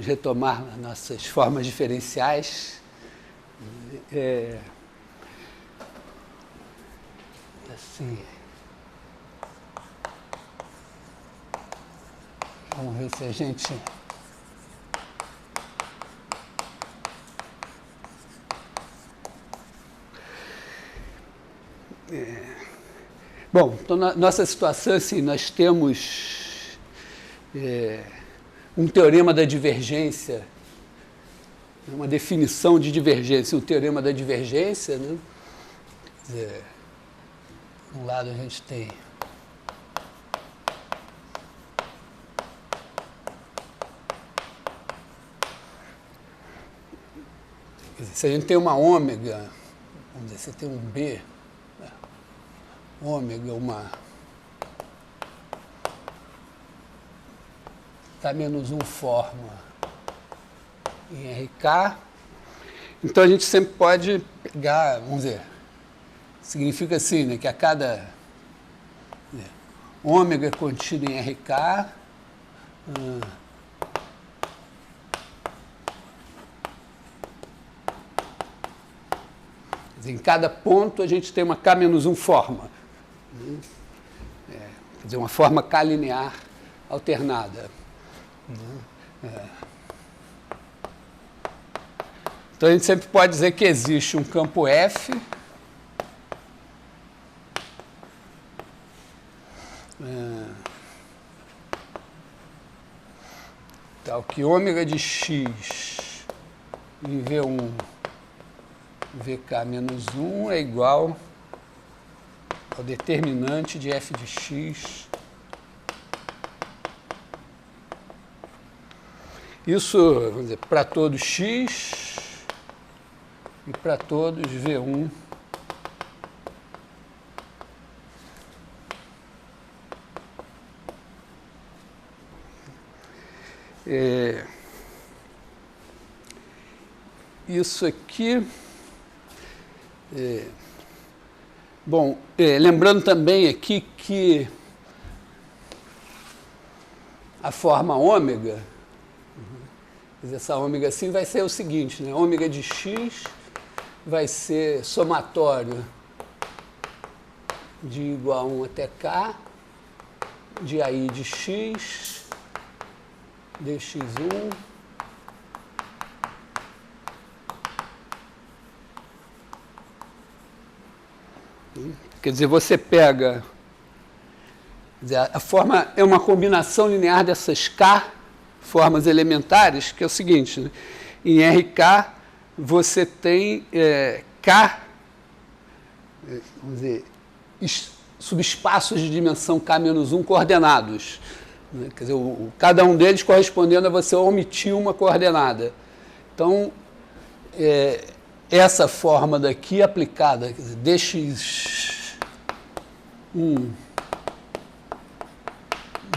retomar nossas formas diferenciais. Assim. Vamos ver se a gente... Bom, então, na nossa situação, assim, nós temos um teorema da divergência, uma definição de divergência, um teorema da divergência, né? Quer dizer, de um lado a gente tem se a gente tem uma ômega, vamos dizer, você tem um B, ômega, uma K-1 forma em RK, então a gente sempre pode pegar, vamos dizer, significa assim, né, que a cada ômega contido em RK, em cada ponto a gente tem uma K-1 forma. Quer dizer, uma forma K linear alternada. Então a gente sempre pode dizer que existe um campo F tal que ômega de x em V1 VK-1 é igual ao determinante de f de x. Isso, vamos dizer, para todos x e para todos V1. Isso aqui... Bom, lembrando também aqui que a forma ômega, essa ômega assim vai ser o seguinte, né? Ômega de x vai ser somatório de igual a 1 até k, de AI de x, dx1, quer dizer, você pega... Quer dizer, a forma é uma combinação linear dessas K formas elementares, que é o seguinte, né? Em RK você tem K, vamos dizer, subespaços de dimensão K-1 coordenados. Né? Quer dizer, cada um deles correspondendo a você omitir uma coordenada. Então, essa forma daqui aplicada, quer dizer, dx1,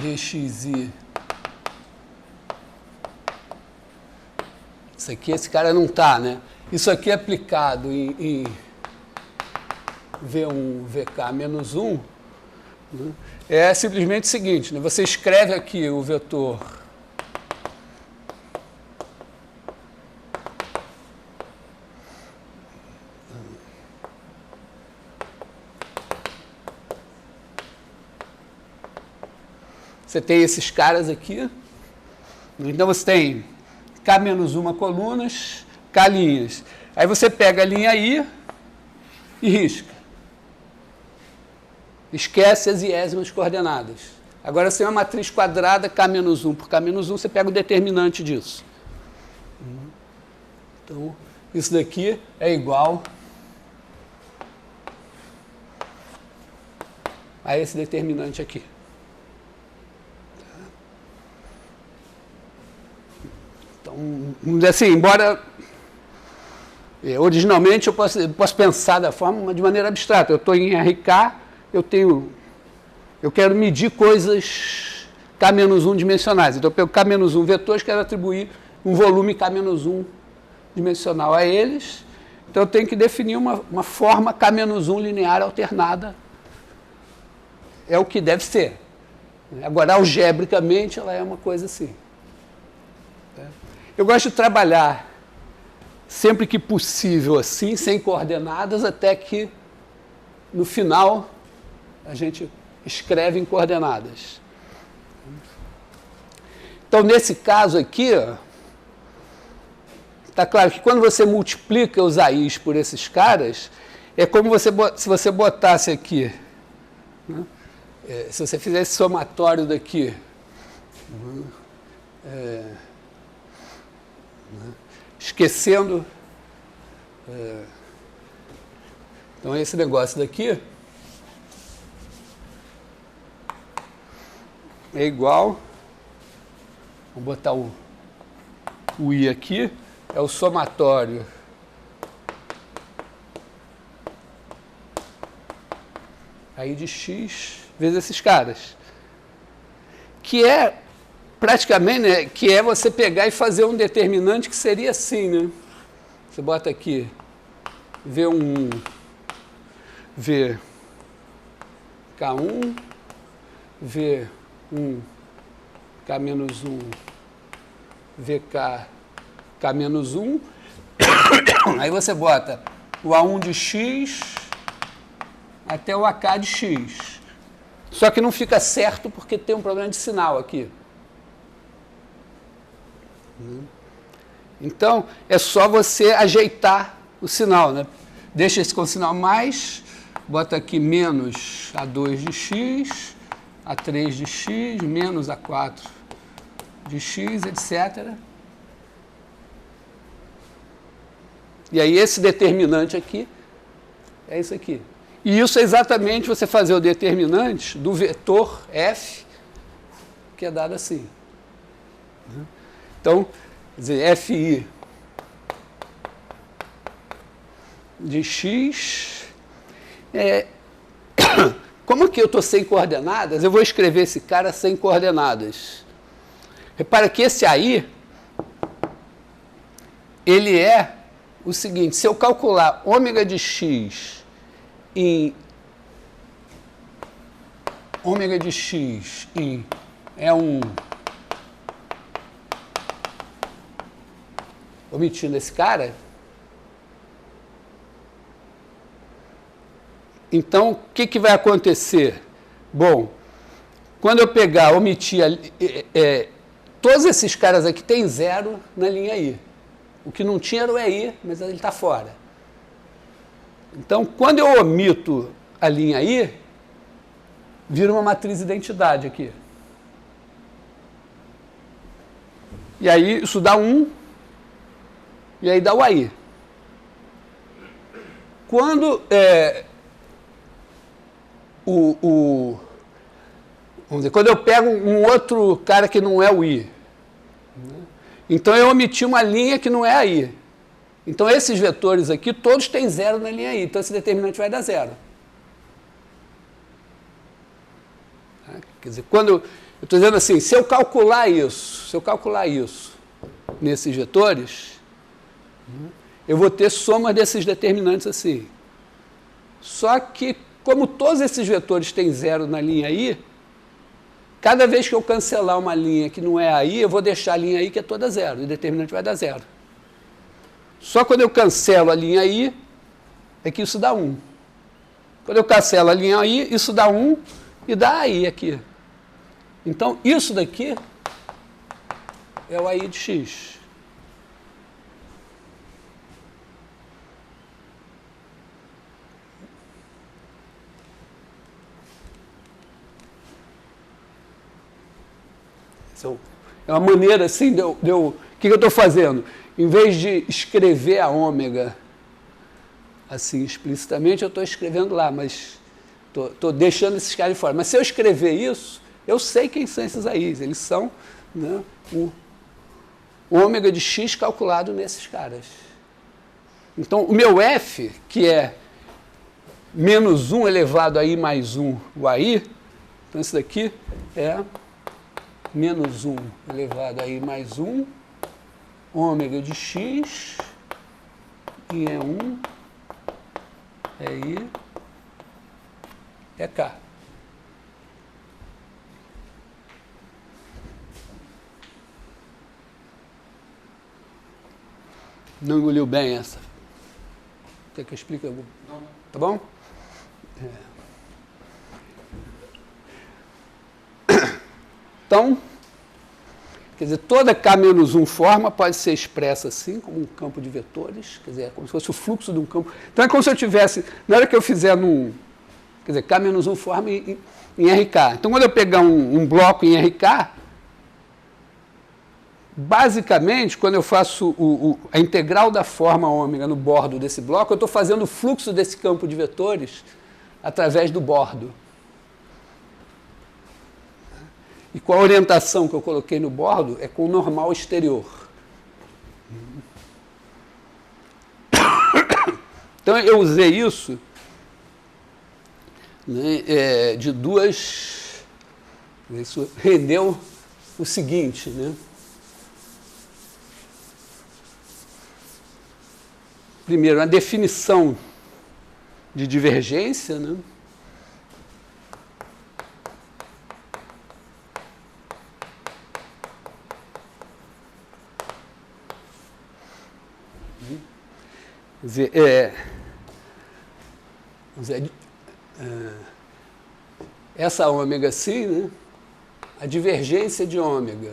dxi, isso aqui, esse cara não está, né? Isso aqui aplicado em V1, VK-1, né? É simplesmente o seguinte, né? Você escreve aqui o vetor você tem esses caras aqui, então você tem K-1 colunas, K linhas. Aí você pega a linha I e risca. Esquece as iésimas coordenadas. Agora você tem uma matriz quadrada K-1 por K-1, você pega o determinante disso. Então, isso daqui é igual a esse determinante aqui. Então, assim, embora originalmente eu posso pensar da forma de maneira abstrata. Eu estou em RK, eu quero medir coisas K-1 dimensionais. Então eu pego K-1 vetores, quero atribuir um volume K-1 dimensional a eles. Então eu tenho que definir uma forma K-1 linear alternada. É o que deve ser. Agora, algebricamente, ela é uma coisa assim. Eu gosto de trabalhar sempre que possível assim, sem coordenadas, até que no final a gente escreve em coordenadas. Então, nesse caso aqui, está claro que quando você multiplica os AIs por esses caras, é como se você botasse aqui, né? Se você fizesse somatório daqui, esquecendo, então esse negócio daqui é igual, vamos botar o I aqui, é o somatório aí de x vezes esses caras, que é praticamente, né, que é você pegar e fazer um determinante que seria assim, né? Você bota aqui V1, V K1, V1, K-1, VK, K-1, aí você bota o A1 de x até o AK de x. Só que não fica certo porque tem um problema de sinal aqui. Então, é só você ajeitar o sinal, né? Deixa esse com sinal mais, bota aqui menos A2 de x, A3 de x, menos A4 de x, etc. E aí esse determinante aqui é isso aqui. E isso é exatamente você fazer o determinante do vetor f, que é dado assim. Então, quer dizer, fi de x, como aqui eu estou sem coordenadas, eu vou escrever esse cara sem coordenadas. Repara que esse aí, ele é o seguinte, se eu calcular ômega de x em ômega de x em omitindo esse cara, então o que vai acontecer? Bom, quando eu pegar, omitir, todos esses caras aqui tem zero na linha I. O que não tinha era o EI, mas ele está fora. Então, quando eu omito a linha I, vira uma matriz de identidade aqui. E aí isso dá 1, e aí dá o AI. Quando vamos dizer, quando eu pego um outro cara que não é o I, então eu omiti uma linha que não é a I. Então esses vetores aqui, todos têm zero na linha I, então esse determinante vai dar zero. Quer dizer, quando eu estou dizendo assim, se eu calcular isso nesses vetores, eu vou ter soma desses determinantes assim. Só que, como todos esses vetores têm zero na linha I, cada vez que eu cancelar uma linha que não é a I, eu vou deixar a linha I que é toda zero, e o determinante vai dar zero. Só quando eu cancelo a linha I, é que isso dá 1. Quando eu cancelo a linha I, isso dá 1 e dá AI aqui. Então, isso daqui é o AI de x. É uma maneira assim de eu o que eu estou fazendo? Em vez de escrever a ômega assim explicitamente, eu estou escrevendo lá, mas estou deixando esses caras de fora. Mas se eu escrever isso, eu sei quem são esses AIs. Eles são, né, o ômega de x calculado nesses caras. Então, o meu f, que é menos 1 elevado a i mais 1, o AI, então isso daqui é menos 1 elevado a i mais 1, ômega de x, e é 1, é i, é k. Não engoliu bem essa? Quer que eu explique? Não. Tá bom? Então, quer dizer, toda K-1 forma pode ser expressa assim, como um campo de vetores, quer dizer, é como se fosse o fluxo de um campo. Então é como se eu tivesse, na hora que eu fizer quer dizer, K-1 forma em RK. Então quando eu pegar um bloco em RK, basicamente, quando eu faço a integral da forma ômega no bordo desse bloco, eu estou fazendo o fluxo desse campo de vetores através do bordo. E com a orientação que eu coloquei no bordo, é com o normal exterior. Então, eu usei isso, né, de duas... Isso rendeu o seguinte, né? Primeiro, a definição de divergência, né? Quer dizer, essa ômega assim, né? A divergência de ômega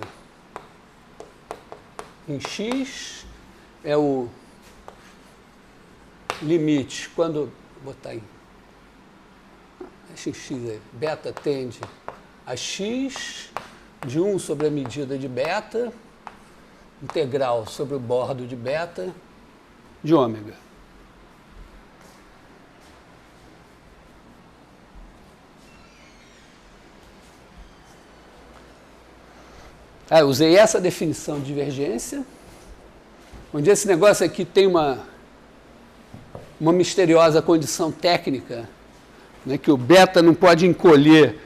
em x é o limite, quando botar em x aí, beta tende a x de 1 sobre a medida de beta, integral sobre o bordo de beta de ômega. Eu usei essa definição de divergência, onde esse negócio aqui tem uma misteriosa condição técnica, né, que o beta não pode encolher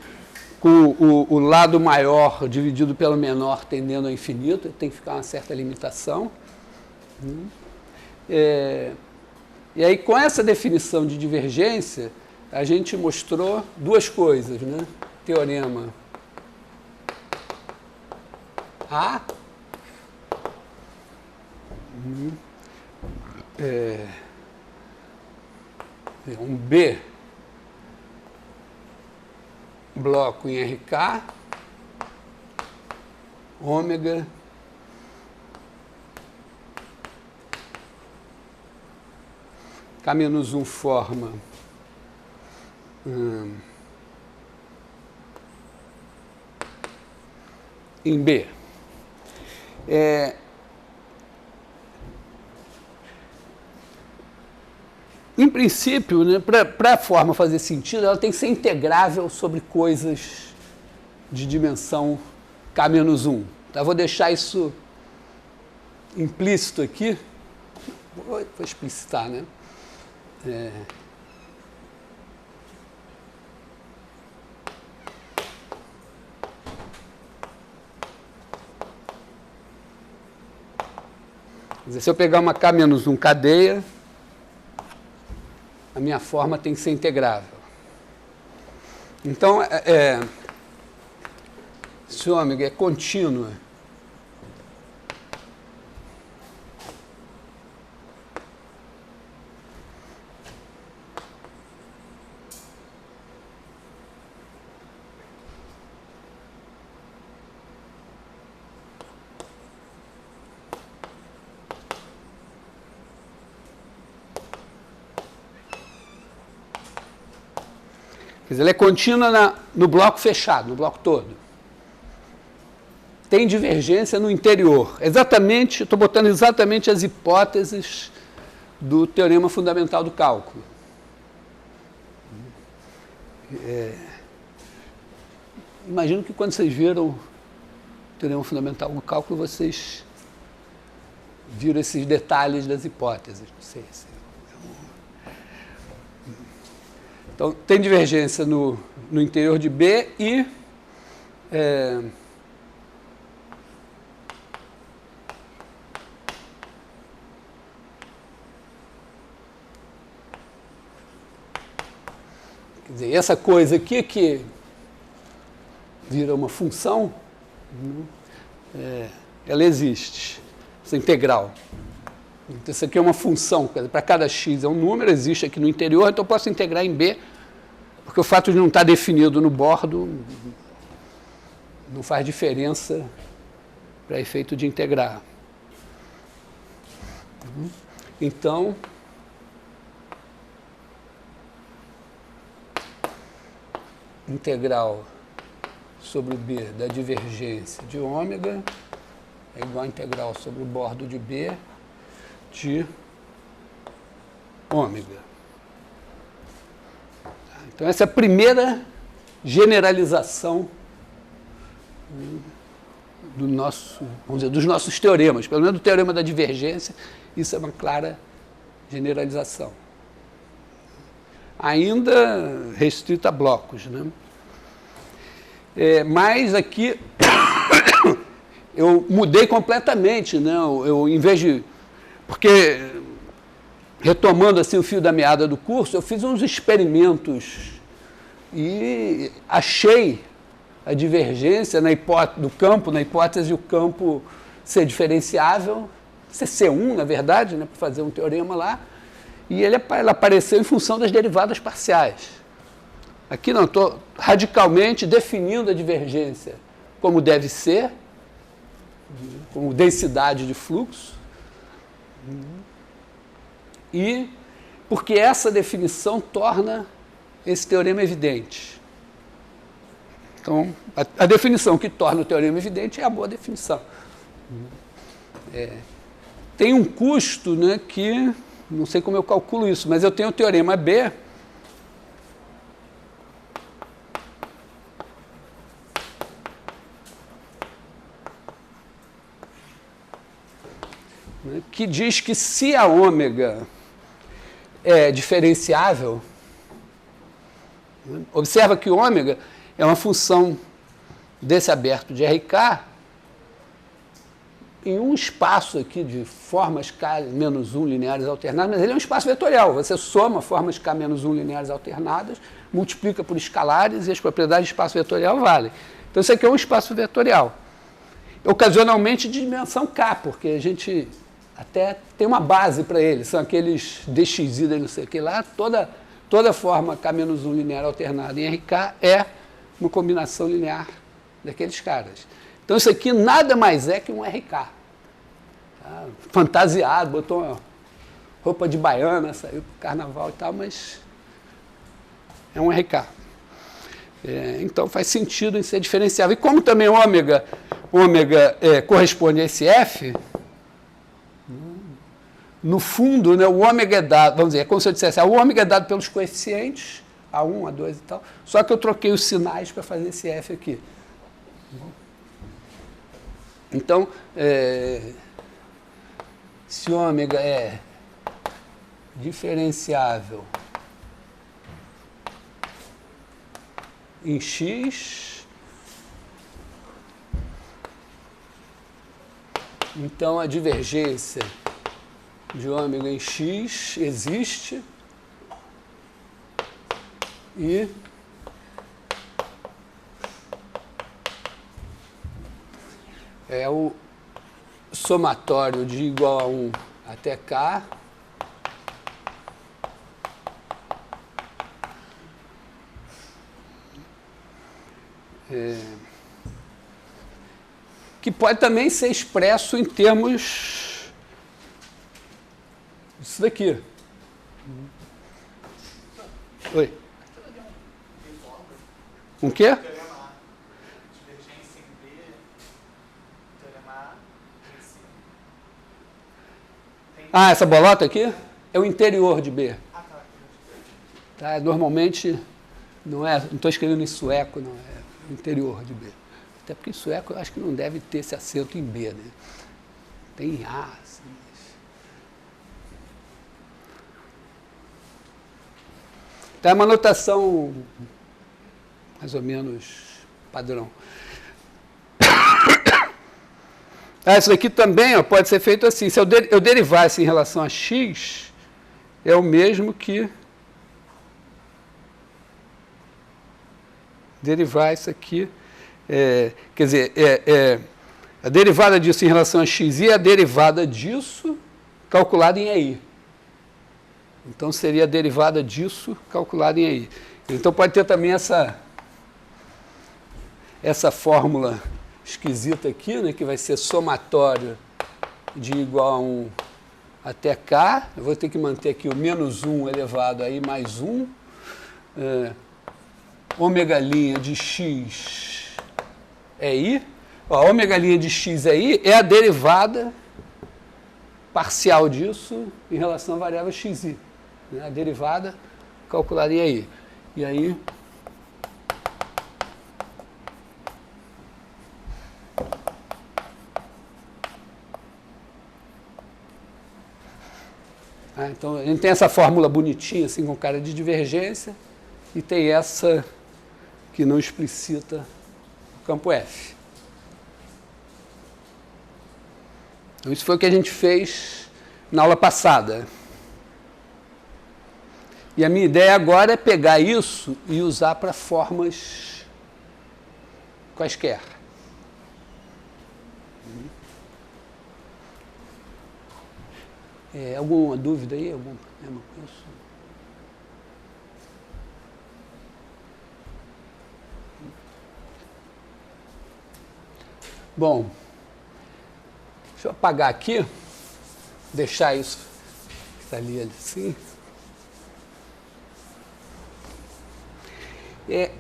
com o lado maior dividido pelo menor tendendo ao infinito, tem que ficar uma certa limitação. E aí, com essa definição de divergência, a gente mostrou duas coisas, né? Teorema A, um B bloco em RK, ômega K-1 forma em B. Em princípio, né, para a forma fazer sentido, ela tem que ser integrável sobre coisas de dimensão K-1. Tá? Vou deixar isso implícito aqui. Vou explicitar, né? Quer dizer, se eu pegar uma K-1 cadeia, a minha forma tem que ser integrável. Então, se o ômega é contínua, quer dizer, ela é contínua no bloco fechado, no bloco todo. Tem divergência no interior. Estou botando exatamente as hipóteses do teorema fundamental do cálculo. Imagino que quando vocês viram o teorema fundamental do cálculo, vocês viram esses detalhes das hipóteses. Não sei se... Então, tem divergência no interior de B e quer dizer, essa coisa aqui que vira uma função, ela existe, essa integral. Então, isso aqui é uma função, para cada x é um número, existe aqui no interior, então eu posso integrar em B, porque o fato de não estar definido no bordo não faz diferença para efeito de integrar. Então, integral sobre B da divergência de ômega é igual a integral sobre o bordo de B de ômega. Então, essa é a primeira generalização do nosso, vamos dizer, dos nossos teoremas, pelo menos do teorema da divergência, isso é uma clara generalização. Ainda restrita a blocos, né? Mas aqui eu mudei completamente, né? Eu, em vez de... Porque, retomando assim o fio da meada do curso, eu fiz uns experimentos e achei a divergência na do campo, na hipótese de o campo ser diferenciável, ser C1, na verdade, né, para fazer um teorema lá, e ela apareceu em função das derivadas parciais. Aqui não, estou radicalmente definindo a divergência como deve ser, como densidade de fluxo, e porque essa definição torna esse teorema evidente. Então, a definição que torna o teorema evidente é a boa definição. Tem um custo, né, que, não sei como eu calculo isso, mas eu tenho o teorema B, né, que diz que se a ômega é diferenciável, né, observa que ômega é uma função desse aberto de RK em um espaço aqui de formas K-1 lineares alternadas, mas ele é um espaço vetorial. Você soma formas K-1 lineares alternadas, multiplica por escalares e as propriedades de espaço vetorial valem. Então, isso aqui é um espaço vetorial. Ocasionalmente de dimensão K, porque a gente até tem uma base para ele, são aqueles dxi, não sei o que lá, toda forma K-1 linear alternada em RK é uma combinação linear daqueles caras. Então, isso aqui nada mais é que um RK. Tá? Fantasiado, botou uma roupa de baiana, saiu para o carnaval e tal, mas é um RK. Então, faz sentido em ser diferenciável. E como também ômega corresponde a esse F, no fundo, né, o ômega é dado, vamos dizer, é como se eu dissesse, o ômega é dado pelos coeficientes, A1, A2 e tal, só que eu troquei os sinais para fazer esse F aqui. Então, se ômega é diferenciável em X, então a divergência de ômega em X existe e é o somatório de igual a 1 até K que pode também ser expresso em termos disso daqui. Oi. Um quê? Ah, essa bolota aqui é o interior de B. Tá? Normalmente não estou escrevendo em sueco, não, é o interior de B. Até porque em sueco eu acho que não deve ter esse acento em B, né? Tem em A, assim. Então é uma notação mais ou menos padrão. Isso daqui também pode ser feito assim. Se eu derivar isso em relação a x, é o mesmo que derivar isso aqui. Quer dizer, a derivada disso em relação a x e a derivada disso calculada em EI. Então, seria a derivada disso calculada em EI. Então, pode ter também essa fórmula esquisita aqui, né, que vai ser somatório de igual a 1 até K. Eu vou ter que manter aqui o menos 1 elevado a I mais 1. Ômega' de X é I. Ó, a ômega' de X é I é a derivada parcial disso em relação à variável xi. Né? A derivada calculada em I. E aí... então, a gente tem essa fórmula bonitinha, assim, com cara de divergência, e tem essa que não explicita o campo F. Então, isso foi o que a gente fez na aula passada. E a minha ideia agora é pegar isso e usar para formas quaisquer. Alguma dúvida aí? Algum problema com isso? Bom, deixa eu apagar aqui, deixar isso que está ali assim.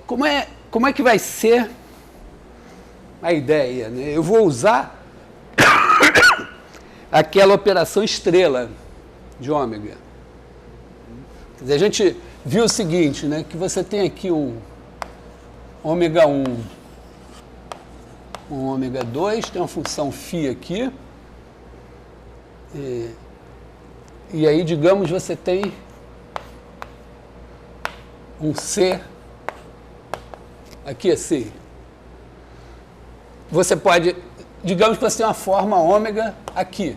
Como é que vai ser a ideia? Né? Eu vou usar aquela operação estrela de ômega. Quer dizer, a gente viu o seguinte, né, que você tem aqui um ômega 1, um ômega 2, tem uma função φ aqui, e aí, digamos, você tem um C aqui assim. Você pode... Digamos que você tem uma forma ômega aqui.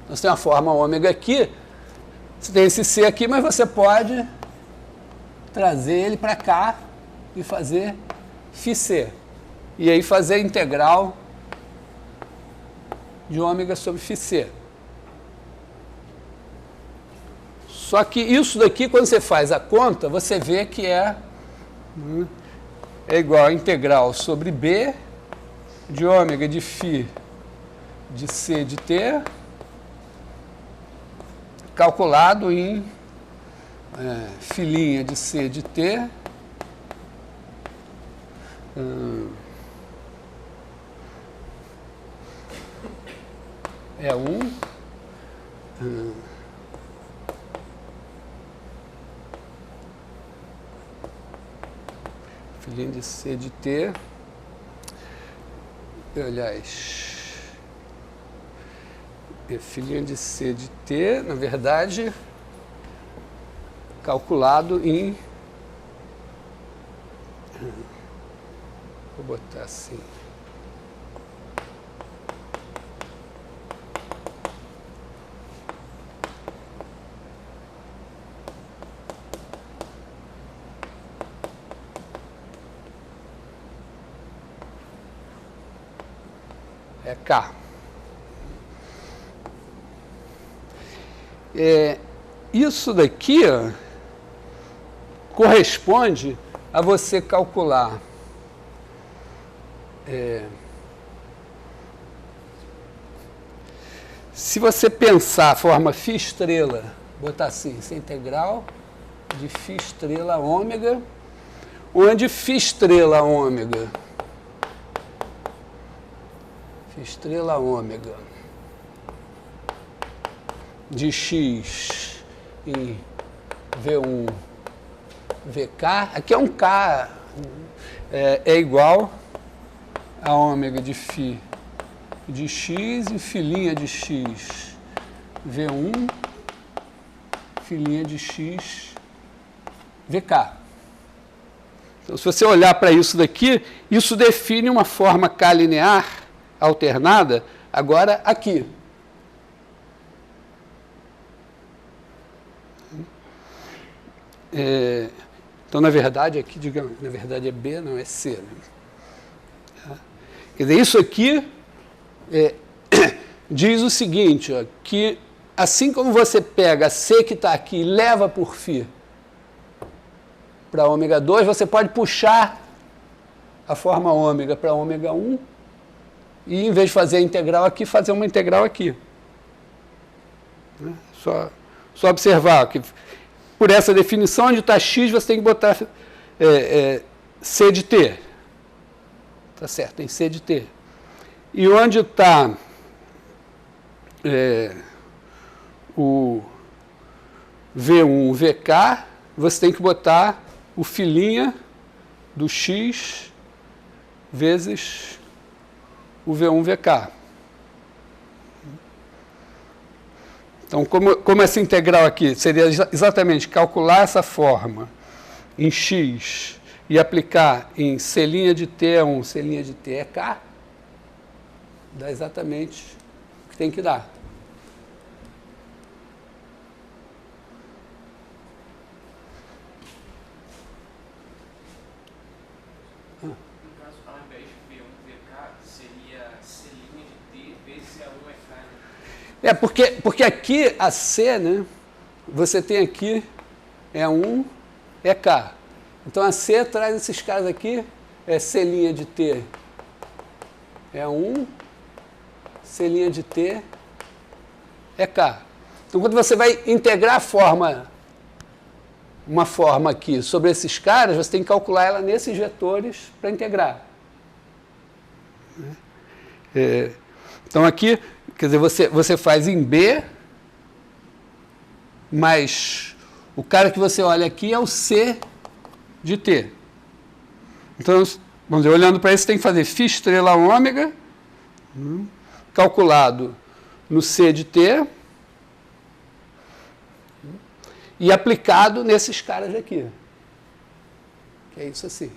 Você tem uma forma ômega aqui, você tem esse C aqui, mas você pode trazer ele para cá e fazer φc. E aí fazer a integral de ômega sobre φc. Só que isso daqui, quando você faz a conta, você vê que é igual a integral sobre B de ômega de φ de C de T calculado em φ' de C de T é 1 φ' de C de T, aliás, φ' de C de T, na verdade, calculado em, vou botar assim, é K. Isso daqui, ó, corresponde a você calcular se você pensar a forma φ estrela, botar assim, essa integral de φ estrela ômega, onde φ estrela ômega de x em V1 VK, aqui é um K, é igual a ômega de φ de x e φ' de x V1 φ' de x VK. Então, se você olhar para isso daqui, isso define uma forma K linear alternada, agora aqui. Então, na verdade, aqui, digamos, na verdade é B, não é C. Né? Quer dizer, isso aqui diz o seguinte, ó, que assim como você pega a C que está aqui e leva por φ para ômega 2, você pode puxar a forma ômega para ômega 1 e, em vez de fazer a integral aqui, fazer uma integral aqui. Só observar que, por essa definição, onde está x, você tem que botar C de t. Tá certo, tem C de t. E onde está o V1, VK, você tem que botar o filinha do x vezes o V1, VK. Então, como essa integral aqui seria exatamente calcular essa forma em x e aplicar em C' de t é 1, C' de t é k, dá exatamente o que tem que dar. No caso, ao invés de V1, VK, seria C' de t vezes A1 é k, né? Porque aqui a C, né, você tem aqui E1, EK. Então a C traz esses caras aqui, é C' de t E1, C' de t EK. Então quando você vai integrar a forma, uma forma aqui sobre esses caras, você tem que calcular ela nesses vetores para integrar. Então aqui, quer dizer, você faz em B, mas o cara que você olha aqui é o C de t. Então, vamos dizer, olhando para isso, você tem que fazer φ estrela ômega, calculado no C de t, e aplicado nesses caras aqui. Que é isso assim.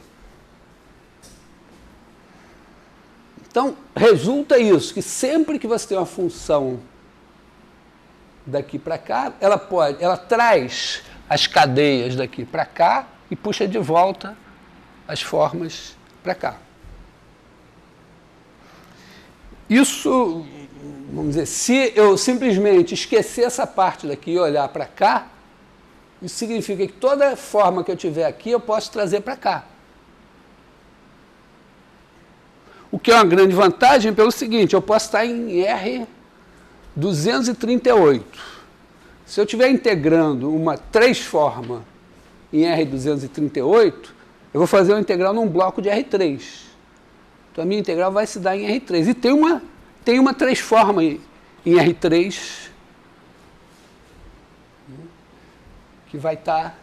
Então, resulta isso, que sempre que você tem uma função daqui para cá, ela traz as cadeias daqui para cá e puxa de volta as formas para cá. Isso, vamos dizer, se eu simplesmente esquecer essa parte daqui e olhar para cá, isso significa que toda forma que eu tiver aqui eu posso trazer para cá. O que é uma grande vantagem pelo seguinte, eu posso estar em R238. Se eu estiver integrando uma 3 forma em R238, eu vou fazer uma integral num bloco de R3. Então a minha integral vai se dar em R3. E tem uma 3 forma em R3 que vai estar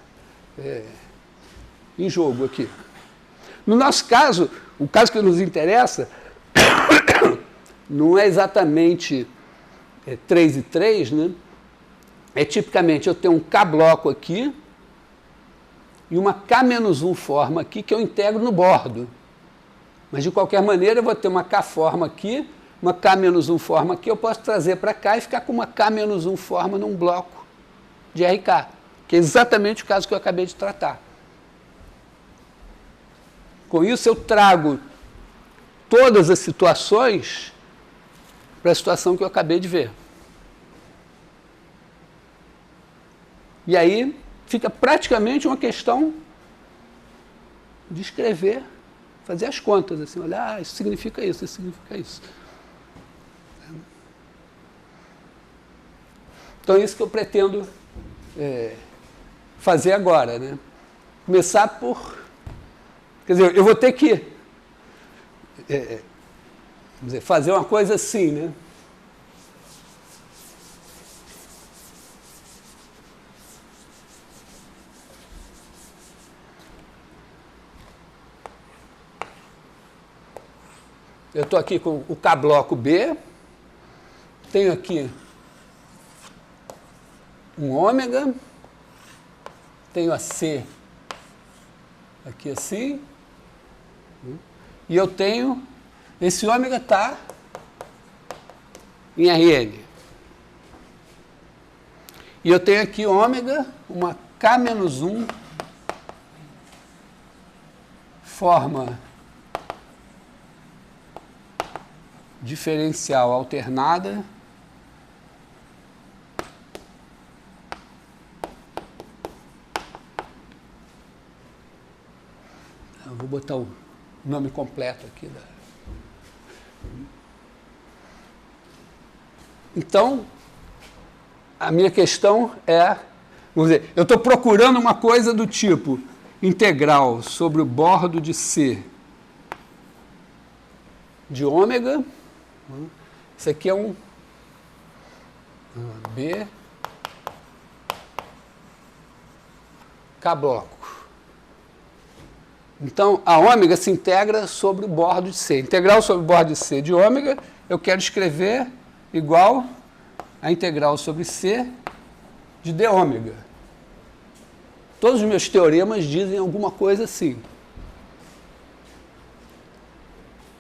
em jogo aqui. No nosso caso, o caso que nos interessa não é exatamente 3 e 3, né? É tipicamente eu tenho um K bloco aqui e uma K-1 forma aqui que eu integro no bordo. Mas, de qualquer maneira, eu vou ter uma K forma aqui, uma K-1 forma aqui, eu posso trazer para cá e ficar com uma K-1 forma num bloco de RK, que é exatamente o caso que eu acabei de tratar. Com isso, eu trago todas as situações para a situação que eu acabei de ver. E aí fica praticamente uma questão de escrever, fazer as contas, assim, olhar, isso significa isso significa isso. Então é isso que eu pretendo fazer agora, né? Começar por... Quer dizer, eu vou ter que vamos dizer, fazer uma coisa assim, né? Eu estou aqui com o K bloco B, tenho aqui um ômega, tenho a C aqui assim, e eu tenho, esse ômega está em Rn. E eu tenho aqui ômega, uma K-1 forma diferencial alternada eu vou botar o nome completo aqui. Então, a minha questão é, vamos dizer, eu estou procurando uma coisa do tipo integral sobre o bordo de C de ômega. Isso aqui é um B K bloco. Então, a ômega se integra sobre o bordo de C. Integral sobre o bordo de C de ômega, eu quero escrever igual a integral sobre C de d ômega. Todos os meus teoremas dizem alguma coisa assim.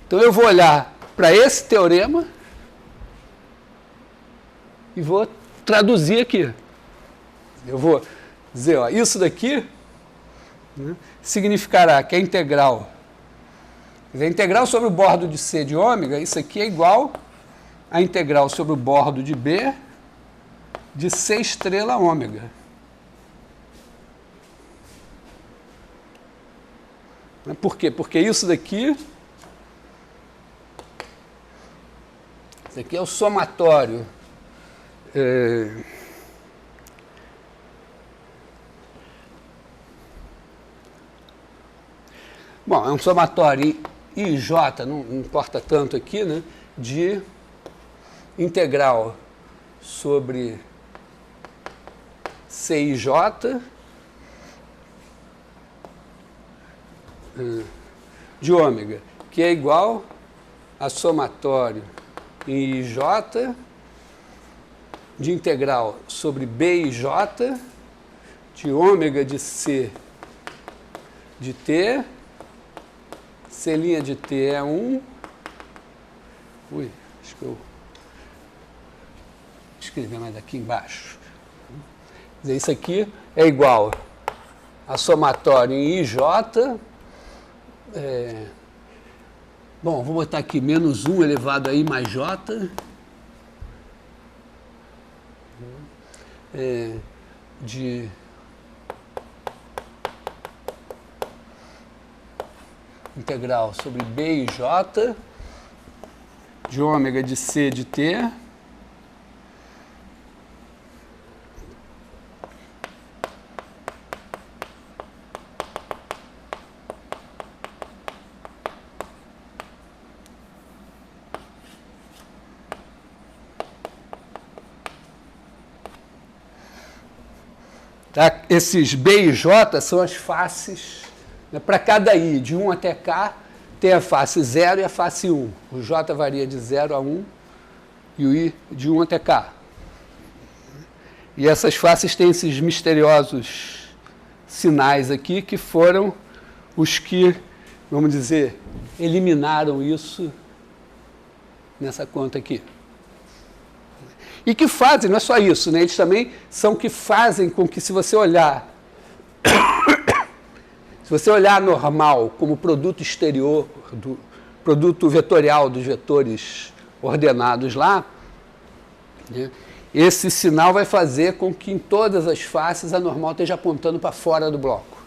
Então, eu vou olhar para esse teorema e vou traduzir aqui. Eu vou dizer, ó, isso daqui, né, significará que a integral sobre o bordo de C de ômega, isso aqui é igual a integral sobre o bordo de B de C estrela ômega. Por quê? Porque isso daqui é o somatório bom, é um somatório I e J, não importa tanto aqui, né, de integral sobre CIJ de ômega, que é igual a somatório em IJ de integral sobre BIJ de ômega de C de T, C' de T é 1. Ui, acho que eu escrever mais aqui embaixo. Quer dizer, isso aqui é igual a somatório em IJ. Bom, vou botar aqui menos 1 elevado a I mais J de integral sobre B e J de ômega de C de T tá? Esses B e J são as faces, né, para cada I, de 1 até K, tem a face 0 e a face 1. O J varia de 0 a 1 e o I de 1 até K. E essas faces têm esses misteriosos sinais aqui, que foram os que, vamos dizer, eliminaram isso nessa conta aqui. E que fazem, não é só isso, né? Eles também são que fazem com que, se você olhar normal como produto exterior, do produto vetorial dos vetores ordenados lá, né, esse sinal vai fazer com que em todas as faces a normal esteja apontando para fora do bloco.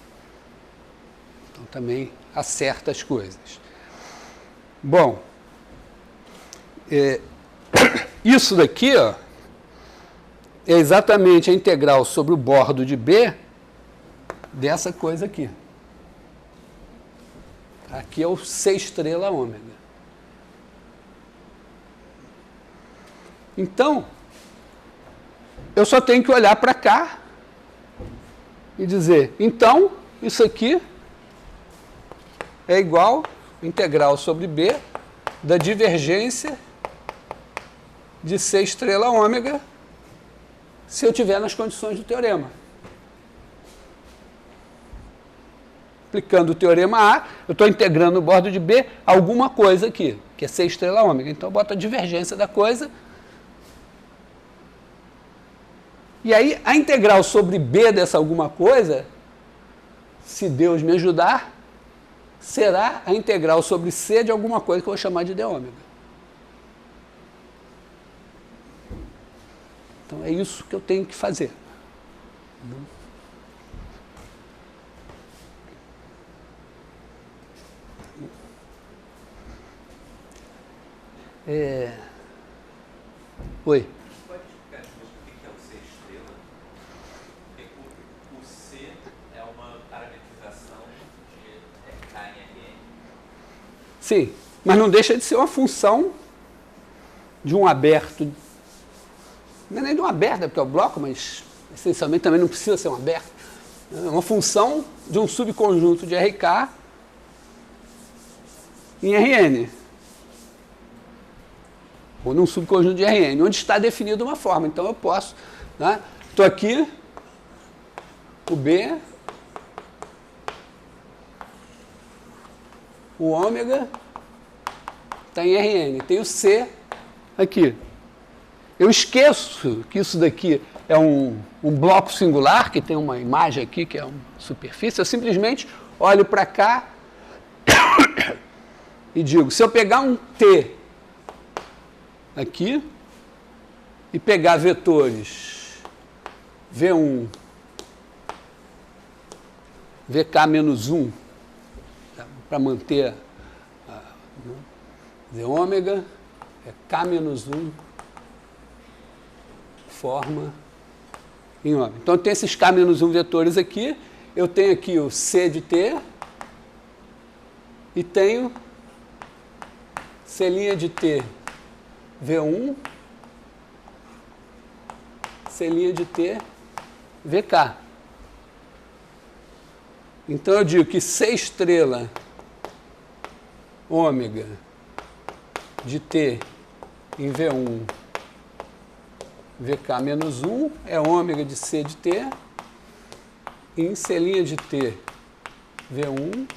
Então também acerta as coisas. Bom, isso daqui, ó, é exatamente a integral sobre o bordo de B dessa coisa aqui. Aqui é o C estrela ômega. Então, eu só tenho que olhar para cá e dizer, então, isso aqui é igual a integral sobre B da divergência de C estrela ômega, se eu tiver nas condições do teorema. Aplicando o teorema A, eu estou integrando o bordo de B alguma coisa aqui, que é C estrela ômega. Então, eu boto a divergência da coisa. E aí, a integral sobre B dessa alguma coisa, se Deus me ajudar, será a integral sobre C de alguma coisa que eu vou chamar de d ômega. Então, é isso que eu tenho que fazer. Oi. Pode explicar depois o que é o C estrela? Porque o C é uma parametrização de RK em RN. Sim, mas não deixa de ser uma função de um aberto. Não é nem de um aberto, é porque é o bloco, mas essencialmente também não precisa ser um aberto. É uma função de um subconjunto de RK em Rn. Ou num subconjunto de Rn, onde está definida uma forma. Então eu posso, né? Estou aqui, o B, o ômega está em Rn. Tem o C aqui. Eu esqueço que isso daqui é um bloco singular, que tem uma imagem aqui, que é uma superfície. Eu simplesmente olho para cá e digo, se eu pegar um T aqui e pegar vetores V1, VK-1, tá? Para manter V ômega, é K-1, forma em ômega. Então, eu tenho esses K-1 vetores aqui, eu tenho aqui o C de T e tenho C' de T V1, C' de T VK. Então, eu digo que C estrela ômega de T em V1 VK-1 é ômega de C de T em C' de T V1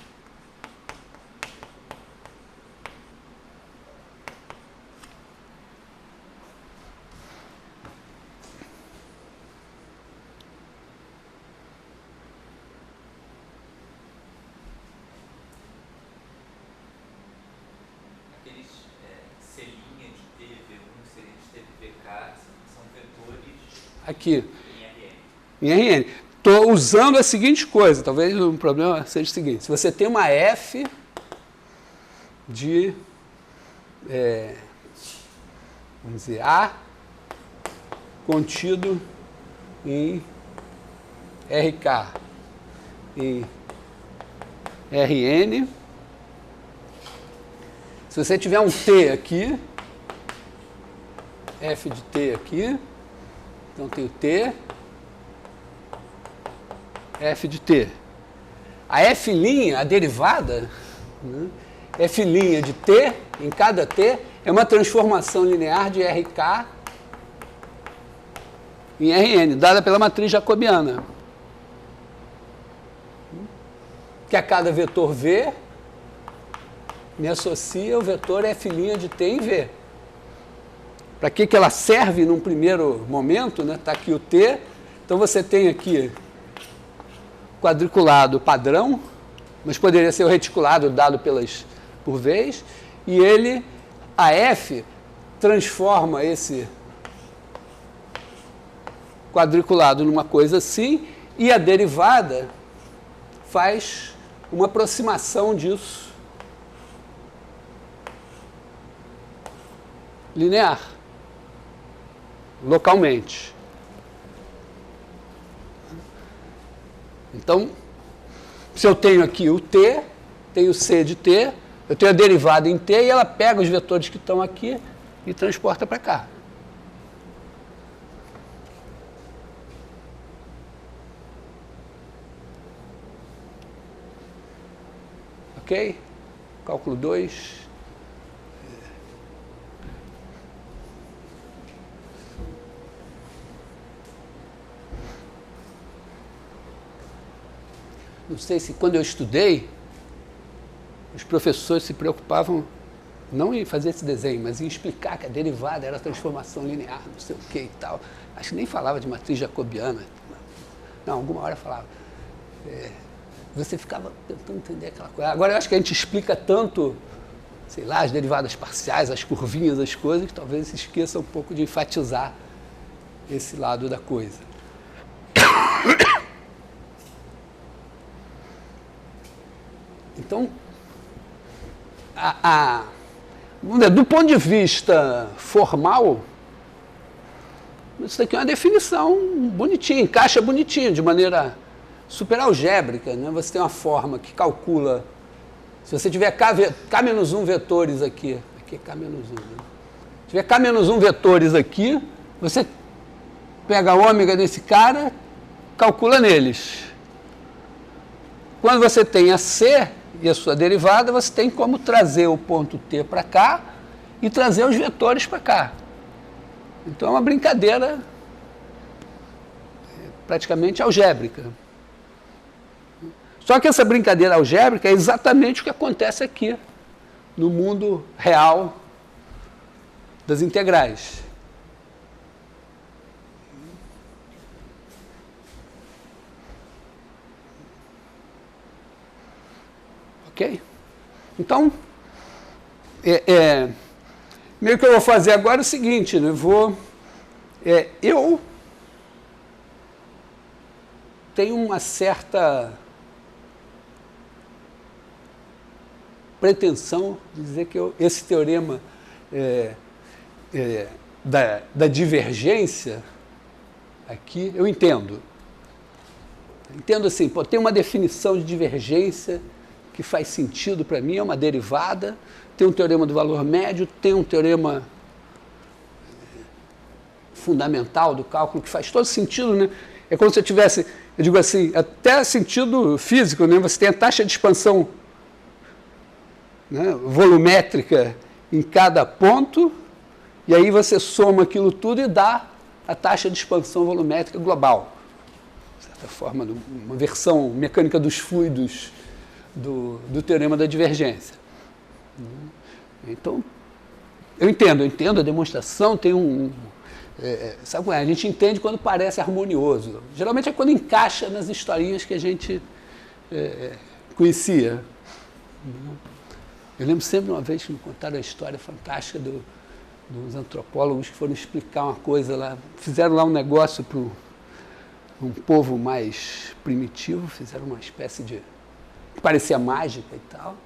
Aqueles C' de T V1, C' de T VK são vetores aqui em RN. em Rn. Estou usando a seguinte coisa, talvez o problema seja o seguinte, se você tem uma F de, vamos dizer, A contido em RK, em Rn, se você tiver um T aqui, F de T aqui, então tem o T, F de T. A F', a derivada, né, F' de T, em cada T, é uma transformação linear de RK em Rn, dada pela matriz jacobiana. Que a cada vetor V me associa o vetor F' de T em V. Para que ela serve num primeiro momento, né? Está aqui o T, então você tem aqui quadriculado padrão, mas poderia ser o reticulado dado por vez, e ele, a F, transforma esse quadriculado numa coisa assim, e a derivada faz uma aproximação disso linear, localmente. Então, se eu tenho aqui o T, tenho o C de T, eu tenho a derivada em T e ela pega os vetores que estão aqui e transporta para cá. Ok? Cálculo 2. Não sei se quando eu estudei, os professores se preocupavam não em fazer esse desenho, mas em explicar que a derivada era a transformação linear, não sei o que e tal. Acho que nem falava de matriz jacobiana. Não, alguma hora falava. Você ficava tentando entender aquela coisa. Agora eu acho que a gente explica tanto, sei lá, as derivadas parciais, as curvinhas, as coisas, que talvez se esqueça um pouco de enfatizar esse lado da coisa. Então, vamos dizer, do ponto de vista formal, isso daqui é uma definição bonitinha, encaixa bonitinho, de maneira super algébrica, né? Você tem uma forma que calcula, se você tiver K-1 vetores aqui é K-1, né? Se tiver K-1 vetores aqui, você pega a ômega desse cara, calcula neles. Quando você tem a C e a sua derivada, você tem como trazer o ponto T para cá e trazer os vetores para cá. Então é uma brincadeira praticamente algébrica. Só que essa brincadeira algébrica é exatamente o que acontece aqui, no mundo real das integrais. Ok? Então, meio que eu vou fazer agora é o seguinte, né? Eu tenho uma certa pretensão de dizer que esse teorema da divergência aqui, eu entendo. Entendo assim, tem uma definição de divergência que faz sentido para mim, é uma derivada, tem um teorema do valor médio, tem um teorema fundamental do cálculo que faz todo sentido, né? É como se eu tivesse, eu digo assim, até sentido físico, né? Você tem a taxa de expansão, né, volumétrica em cada ponto, e aí você soma aquilo tudo e dá a taxa de expansão volumétrica global. De certa forma, uma versão mecânica dos fluidos do teorema da divergência. Então, eu entendo a demonstração, tem sabe, a gente entende quando parece harmonioso. Geralmente é quando encaixa nas historinhas que a gente conhecia. Eu lembro sempre uma vez que me contaram a história fantástica dos antropólogos que foram explicar uma coisa lá, fizeram lá um negócio para um povo mais primitivo, fizeram uma espécie de que parecia mágica e tal,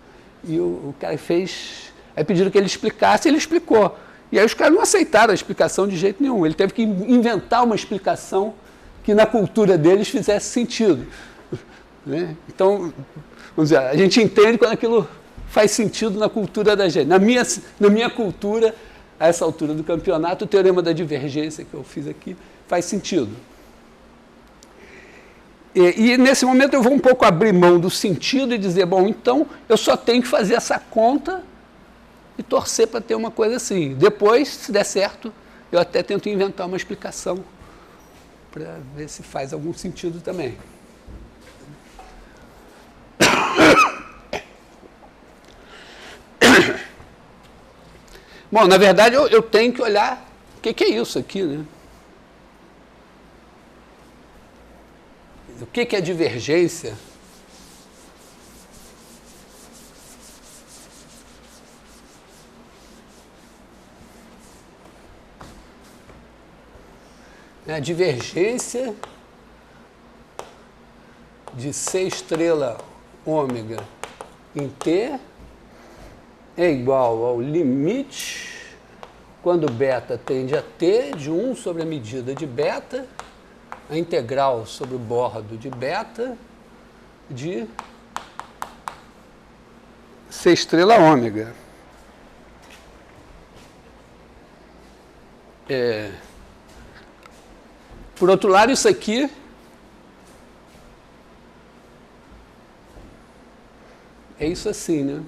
e o cara fez, aí pediram que ele explicasse, e ele explicou. E aí os caras não aceitaram a explicação de jeito nenhum, ele teve que inventar uma explicação que na cultura deles fizesse sentido. Né? Então, vamos dizer, a gente entende quando aquilo faz sentido na cultura da gente. Na minha cultura, a essa altura do campeonato, o teorema da divergência que eu fiz aqui faz sentido. E nesse momento eu vou um pouco abrir mão do sentido e dizer, bom, então eu só tenho que fazer essa conta e torcer para ter uma coisa assim. Depois, se der certo, eu até tento inventar uma explicação para ver se faz algum sentido também. Bom, na verdade eu tenho que olhar o que é isso aqui, né? O que é divergência? A divergência de C estrela ômega em T é igual ao limite, quando beta tende a T, de 1 sobre a medida de beta, a integral sobre o bordo de beta de C estrela ômega. Por outro lado, isso aqui é isso assim, né?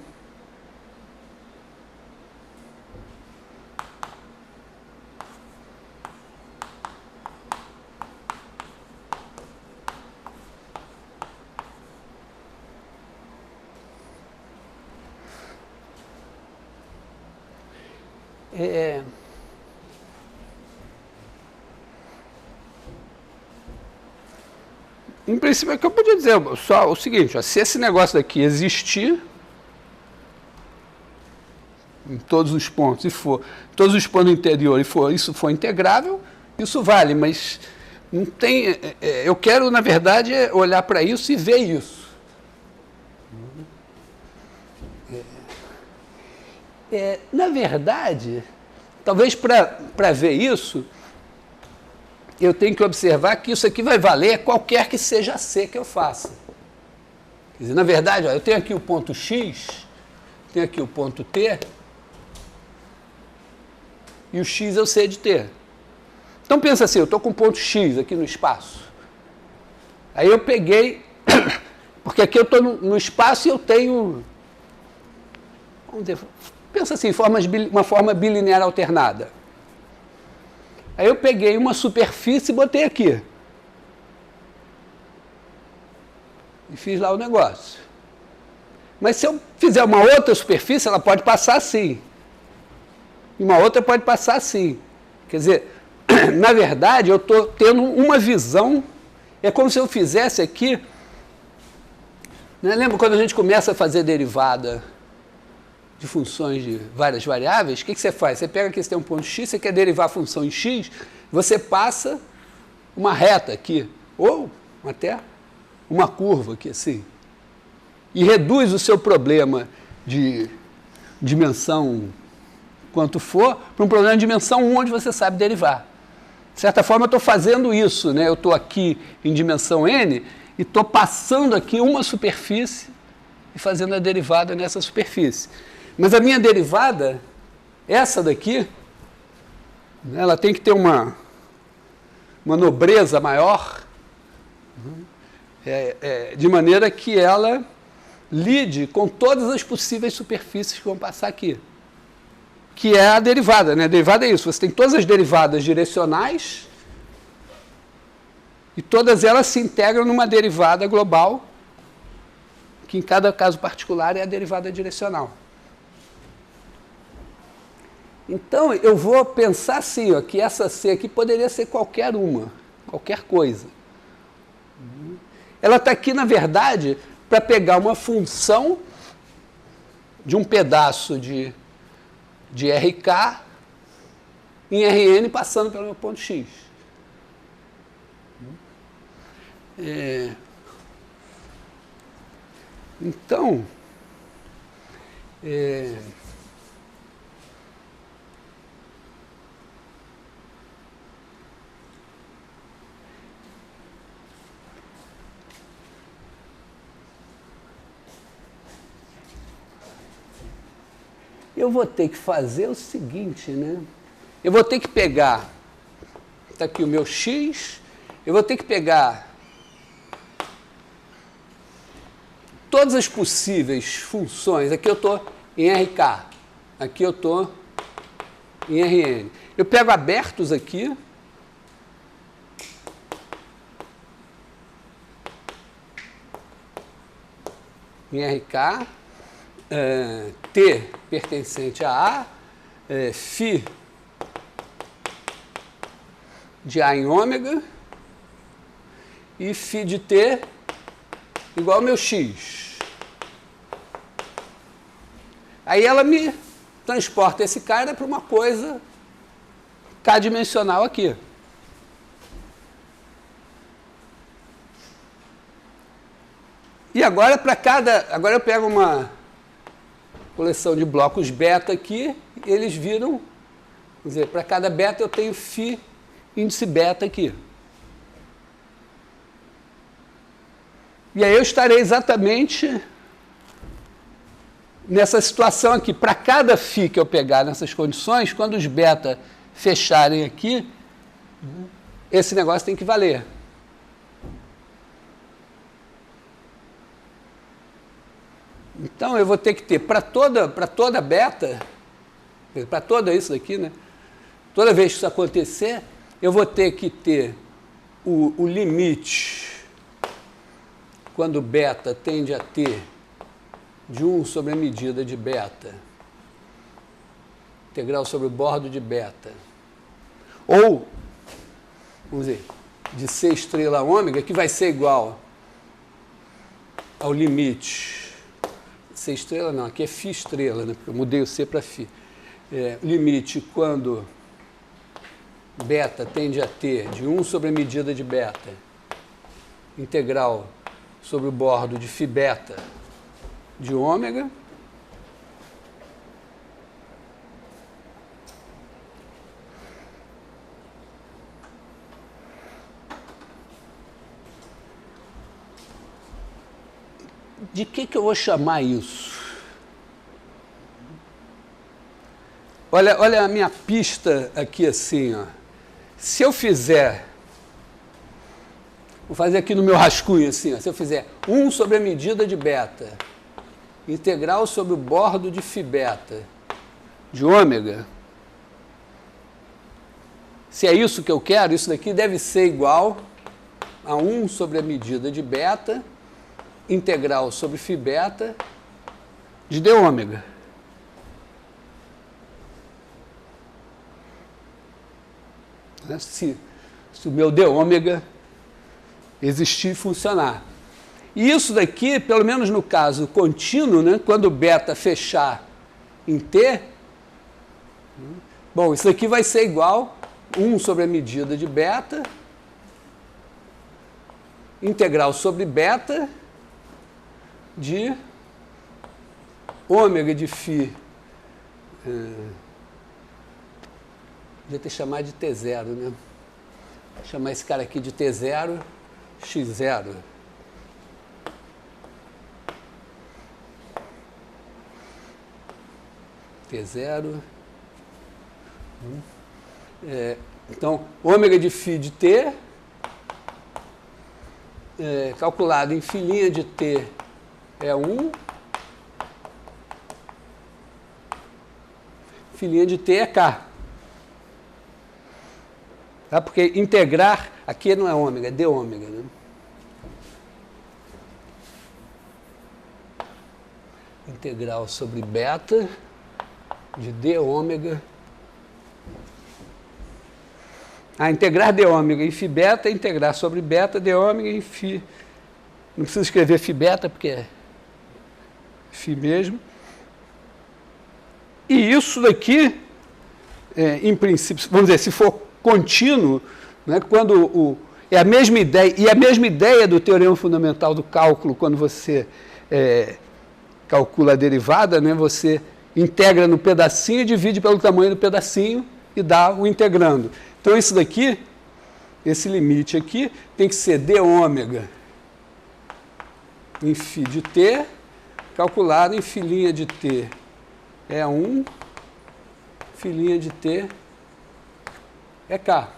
Em princípio, é que eu podia dizer só o seguinte, ó, se esse negócio daqui existir em todos os pontos, todos os pontos do interior, isso for integrável, isso vale, mas não tem... eu quero, na verdade, olhar para isso e ver isso. Na verdade, talvez para ver isso, eu tenho que observar que isso aqui vai valer qualquer que seja a C que eu faça. Quer dizer, na verdade, ó, eu tenho aqui o ponto X, tenho aqui o ponto T, e o X é o C de T. Então pensa assim, eu estou com o ponto X aqui no espaço. Aí eu peguei, porque aqui eu estou no espaço e eu tenho, vamos dizer, pensa assim, uma forma bilinear alternada. Aí eu peguei uma superfície e botei aqui. E fiz lá o negócio. Mas se eu fizer uma outra superfície, ela pode passar assim. E uma outra pode passar assim. Quer dizer, na verdade, eu estou tendo uma visão, é como se eu fizesse aqui, né? Lembra quando a gente começa a fazer derivada de funções de várias variáveis, o que você faz? Você pega aqui, você tem um ponto x, você quer derivar a função em x, você passa uma reta aqui, ou até uma curva aqui, assim, e reduz o seu problema de dimensão quanto for, para um problema de dimensão 1, onde você sabe derivar. De certa forma, eu estou fazendo isso, né? Eu estou aqui em dimensão n e estou passando aqui uma superfície e fazendo a derivada nessa superfície. Mas a minha derivada, essa daqui, ela tem que ter uma nobreza maior, de maneira que ela lide com todas as possíveis superfícies que vão passar aqui. Que é a derivada, né? A derivada é isso, você tem todas as derivadas direcionais e todas elas se integram numa derivada global, que em cada caso particular é a derivada direcional. Então, eu vou pensar assim, ó, que essa C aqui poderia ser qualquer uma, qualquer coisa. Ela está aqui, na verdade, para pegar uma função de um pedaço de RK em Rn passando pelo meu ponto X. Então, eu vou ter que fazer o seguinte, né? Eu vou ter que pegar, está aqui o meu x, eu vou ter que pegar todas as possíveis funções. Aqui eu estou em RK, aqui eu estou em Rn. Eu pego abertos aqui, em RK, T pertencente a φ de A em ômega e φ de T igual ao meu x. Aí ela me transporta esse cara para uma coisa k-dimensional aqui. E agora, agora eu pego uma coleção de blocos beta aqui, e eles viram, quer dizer, para cada beta eu tenho φ índice beta aqui. E aí eu estarei exatamente nessa situação aqui. Para cada φ que eu pegar nessas condições, quando os beta fecharem aqui, esse negócio tem que valer. Então, eu vou ter que ter, para toda beta, para toda isso daqui, né? Toda vez que isso acontecer, eu vou ter que ter o limite, quando beta tende a ter de 1 sobre a medida de beta, integral sobre o bordo de beta, ou, vamos dizer, de C estrela ômega, que vai ser igual ao limite. C estrela não, aqui é φ estrela, né? Porque eu mudei o C para φ. Limite quando beta tende a ter de 1 sobre a medida de beta integral sobre o bordo de φ beta de ômega, de que eu vou chamar isso? Olha a minha pista aqui assim, ó. Se eu fizer, vou fazer aqui no meu rascunho assim, ó, se eu fizer 1 sobre a medida de beta, integral sobre o bordo de φ beta de ômega, se é isso que eu quero, isso daqui deve ser igual a 1 sobre a medida de beta, integral sobre φ beta de d ômega. Se o meu d ômega existir e funcionar. E isso daqui, pelo menos no caso contínuo, né, quando beta fechar em t, bom, isso daqui vai ser igual a 1 sobre a medida de beta, integral sobre beta de ômega de φ, devia ter chamado de T0, né? Vou chamar esse cara aqui de T0, x0. T0. Então, ômega de φ de t, calculado em filinha de t é 1, filinha de t é k. Tá? Porque integrar, aqui não é ômega, é d ômega, né? Integral sobre beta de d ômega. Integrar d ômega em φ beta, integrar sobre beta d ômega em φ. Não precisa escrever φ beta, porque é φ mesmo. E isso daqui, em princípio, vamos dizer, se for contínuo, né, quando é a mesma ideia, e a mesma ideia do teorema fundamental do cálculo, quando você calcula a derivada, né, você integra no pedacinho e divide pelo tamanho do pedacinho e dá o integrando. Então, isso daqui, esse limite aqui, tem que ser d ômega em φ de t, calculado em filinha de t é 1, filinha de t é k.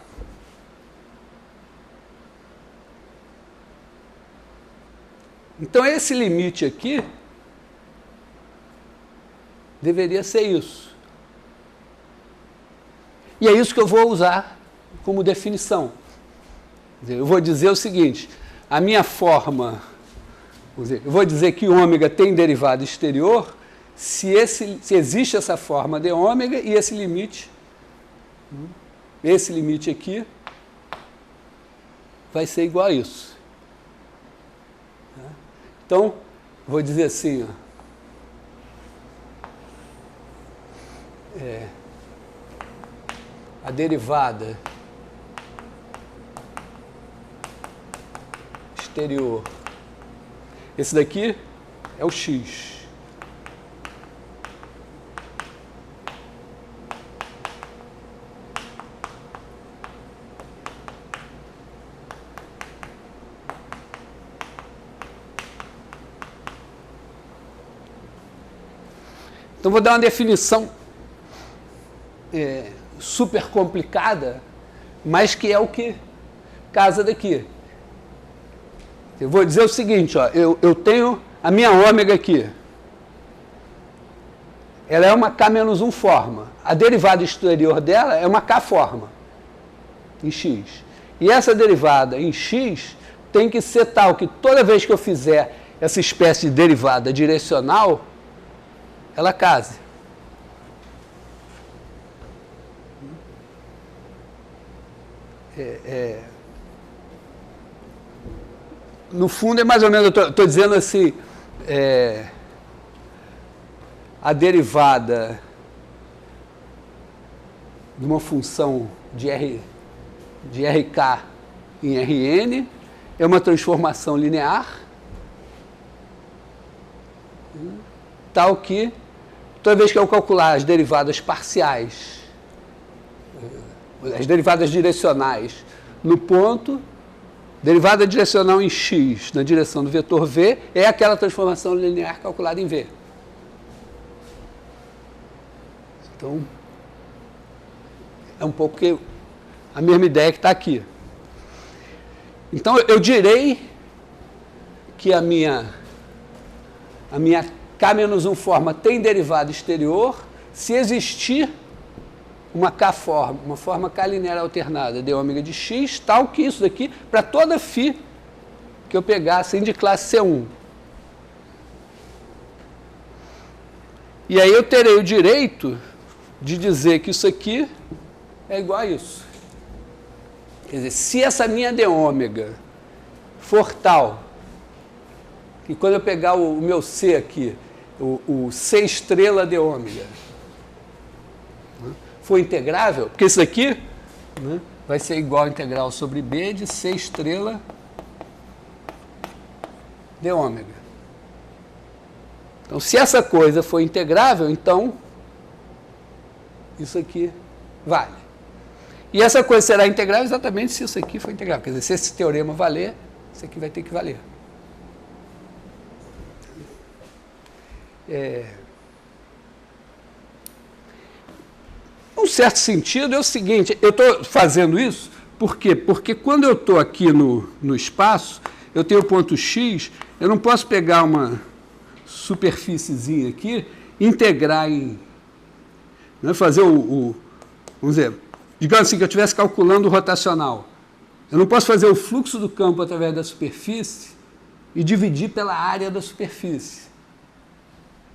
Então, esse limite aqui deveria ser isso. E é isso que eu vou usar como definição. Eu vou dizer o seguinte, a minha forma, eu vou dizer que ômega tem derivada exterior se existe essa forma de ômega e esse limite aqui vai ser igual a isso. Então, vou dizer assim, a derivada exterior, esse daqui é o x. Então, vou dar uma definição super complicada, mas que é o que casa daqui. Eu vou dizer o seguinte, ó, eu tenho a minha ômega aqui. Ela é uma K-1 forma. A derivada exterior dela é uma K forma, em x. E essa derivada em x tem que ser tal que toda vez que eu fizer essa espécie de derivada direcional, ela case. No fundo é mais ou menos, eu estou dizendo assim, a derivada de uma função de RK em Rn, é uma transformação linear, tal que, toda vez que eu calcular as derivadas parciais, as derivadas direcionais no ponto, derivada direcional em x na direção do vetor v, é aquela transformação linear calculada em v. Então, é um pouco a mesma ideia que está aqui. Então, eu direi que a minha K-1 forma tem derivada exterior se existir uma K-forma, uma forma K linear alternada de ômega de x, tal que isso daqui, para toda φ que eu pegasse de classe C1. E aí eu terei o direito de dizer que isso aqui é igual a isso. Quer dizer, se essa minha d ômega for tal, que quando eu pegar o meu C aqui, o C estrela de ômega, for integrável, porque isso aqui vai ser igual a integral sobre B de C estrela de ômega. Então, se essa coisa for integrável, então isso aqui vale. E essa coisa será integrável exatamente se isso aqui for integrável. Quer dizer, se esse teorema valer, isso aqui vai ter que valer. Num certo sentido, é o seguinte, eu estou fazendo isso, por quê? Porque quando eu estou aqui no espaço, eu tenho o ponto X, eu não posso pegar uma superfíciezinha aqui, integrar em... fazer vamos dizer, digamos assim, que eu estivesse calculando o rotacional. Eu não posso fazer o fluxo do campo através da superfície e dividir pela área da superfície.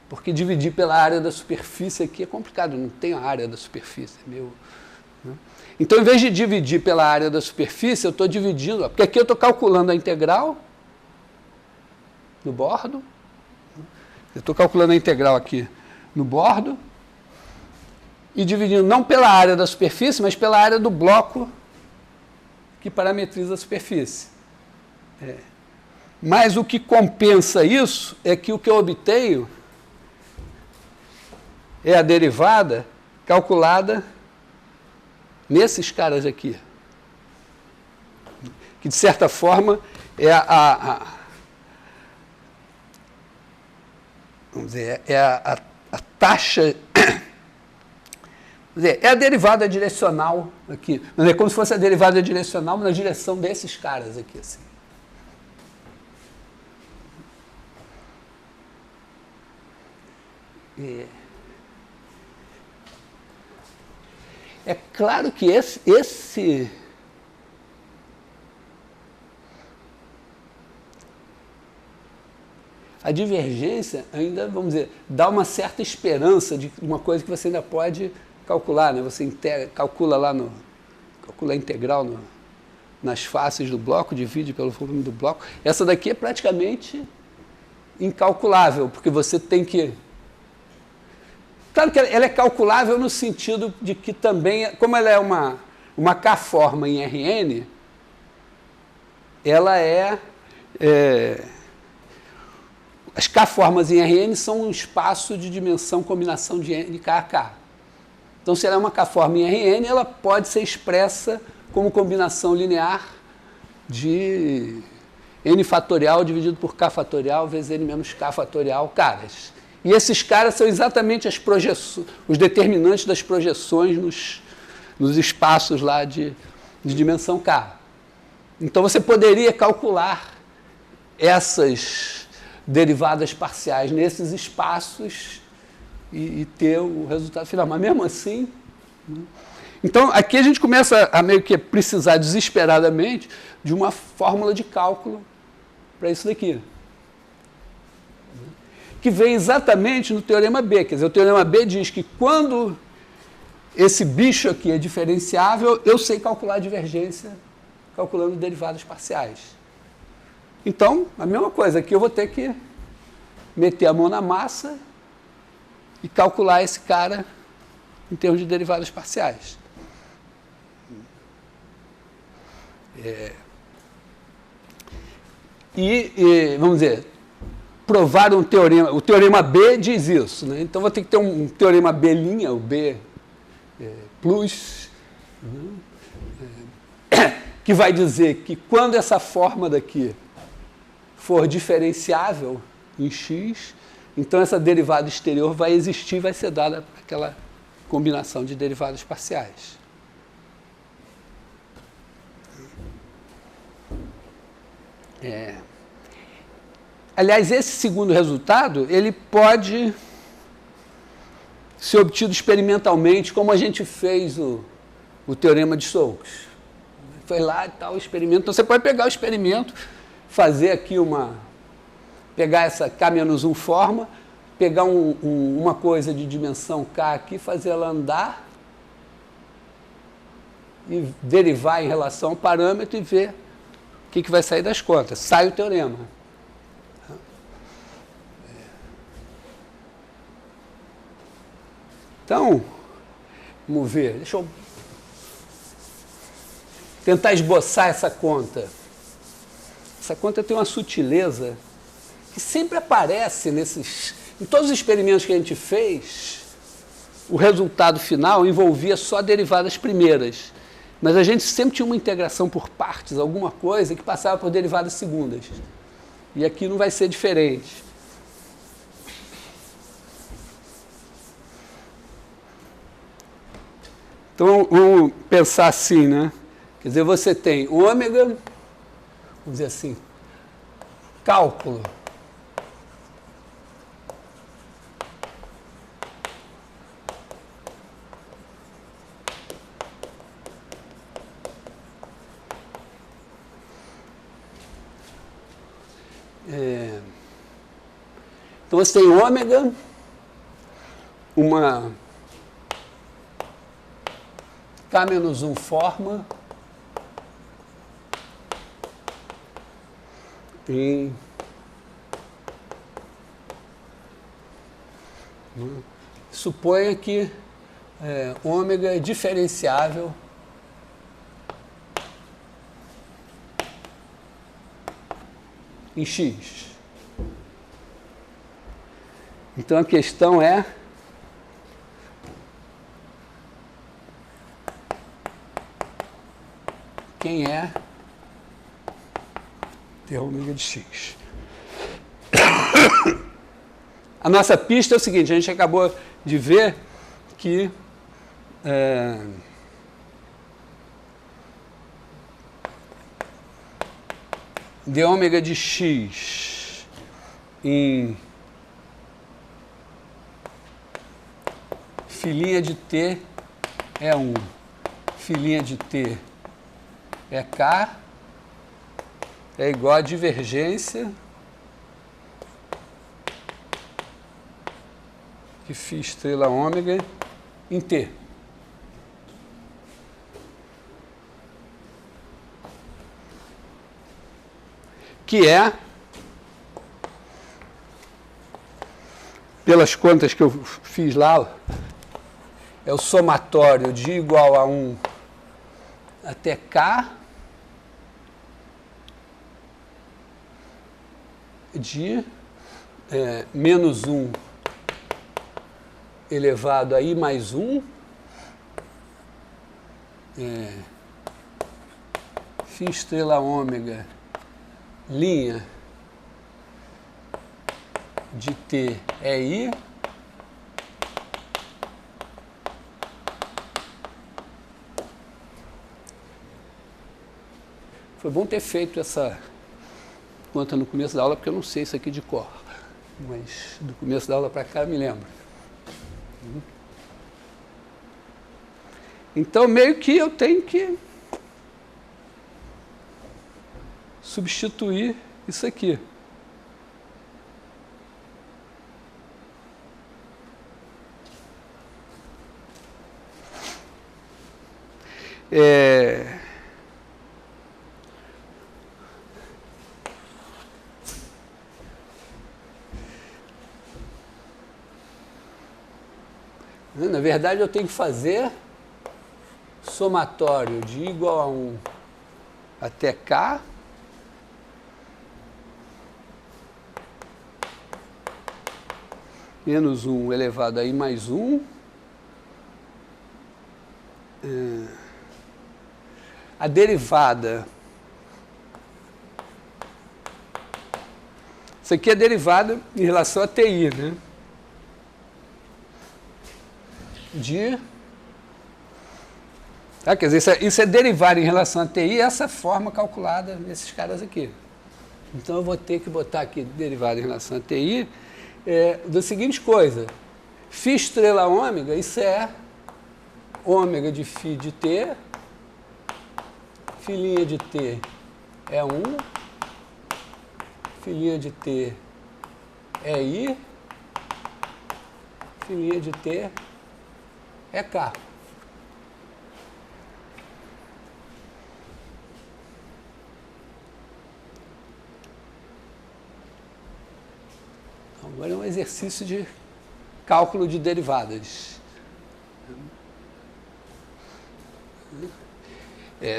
Porque dividir pela área da superfície aqui é complicado, não tem a área da superfície. Então, em vez de dividir pela área da superfície, eu estou dividindo, porque aqui eu estou calculando a integral no bordo, eu estou calculando a integral aqui no bordo, e dividindo não pela área da superfície, mas pela área do bloco que parametriza a superfície. Mas o que compensa isso é que o que eu obtenho é a derivada calculada nesses caras aqui. Que, de certa forma, é vamos dizer, é a taxa... Quer dizer, é a derivada direcional aqui. É como se fosse a derivada direcional na direção desses caras aqui, assim. É claro que a divergência ainda, vamos dizer, dá uma certa esperança de uma coisa que você ainda pode calcular, né? Você calcula lá calcula a integral nas faces do bloco, divide pelo volume do bloco. Essa daqui é praticamente incalculável, porque você tem que... Claro que ela é calculável no sentido de que também, como ela é uma K-forma em Rn, ela as K-formas em Rn são um espaço de dimensão combinação de N K a K. Então, se ela é uma K-forma em Rn, ela pode ser expressa como combinação linear de N fatorial dividido por K fatorial vezes N menos K fatorial caras. E esses caras são exatamente os determinantes das projeções nos espaços lá de dimensão K. Então, você poderia calcular essas derivadas parciais nesses espaços e ter o resultado final. Mas, mesmo assim... Então, aqui a gente começa a meio que precisar desesperadamente de uma fórmula de cálculo para isso daqui, que vem exatamente no teorema B. Quer dizer, o teorema B diz que quando esse bicho aqui é diferenciável, eu sei calcular a divergência calculando derivadas parciais. Então, a mesma coisa, aqui eu vou ter que meter a mão na massa e calcular esse cara em termos de derivadas parciais. Vamos dizer, provar um teorema. O teorema B diz isso, né? Então, vou ter que ter um teorema B', o B plus, que vai dizer que quando essa forma daqui for diferenciável em x, então essa derivada exterior vai existir, vai ser dada aquela combinação de derivadas parciais. Aliás, esse segundo resultado, ele pode ser obtido experimentalmente, como a gente fez o teorema de Stokes. Foi lá e tal, o experimento. Então, você pode pegar o experimento, fazer aqui pegar essa K-1 forma, pegar uma coisa de dimensão K aqui, fazer ela andar e derivar em relação ao parâmetro e ver o que vai sair das contas. Sai o teorema. Então, vamos ver. Deixa eu tentar esboçar essa conta. Essa conta tem uma sutileza que sempre aparece em todos os experimentos que a gente fez, o resultado final envolvia só derivadas primeiras. Mas a gente sempre tinha uma integração por partes, alguma coisa que passava por derivadas segundas. E aqui não vai ser diferente. Então, vamos pensar assim, né? Quer dizer, você tem ômega, vamos dizer assim, cálculo. Então, você tem ômega, uma K-1 forma em suponha que ômega é diferenciável em x. Então a questão é quem é d ômega de x. A nossa pista é o seguinte, a gente acabou de ver que d ômega de x em filinha de t é 1, filinha de t é k, é igual a divergência de φ estrela ômega em t. Que é, pelas contas que eu fiz lá, é o somatório de igual a 1 até k de menos 1 elevado a i mais 1 φ estrela ômega linha de t é i Foi bom ter feito essa conta no começo da aula, porque eu não sei isso aqui de cor. Mas do começo da aula para cá eu me lembro. Então, meio que eu tenho que substituir isso aqui. Na verdade, eu tenho que fazer somatório de igual a 1 até K, menos 1 elevado a I mais 1, a derivada, isso aqui é derivada em relação a TI, né? Quer dizer, isso é derivado em relação a TI, essa forma calculada nesses caras aqui. Então, eu vou ter que botar aqui derivado em relação a TI, da seguinte coisa, φ estrela ômega, isso é ômega de φ de T, φ' de T é 1, φ' de T é I, φ' de T é K. Agora é um exercício de cálculo de derivadas.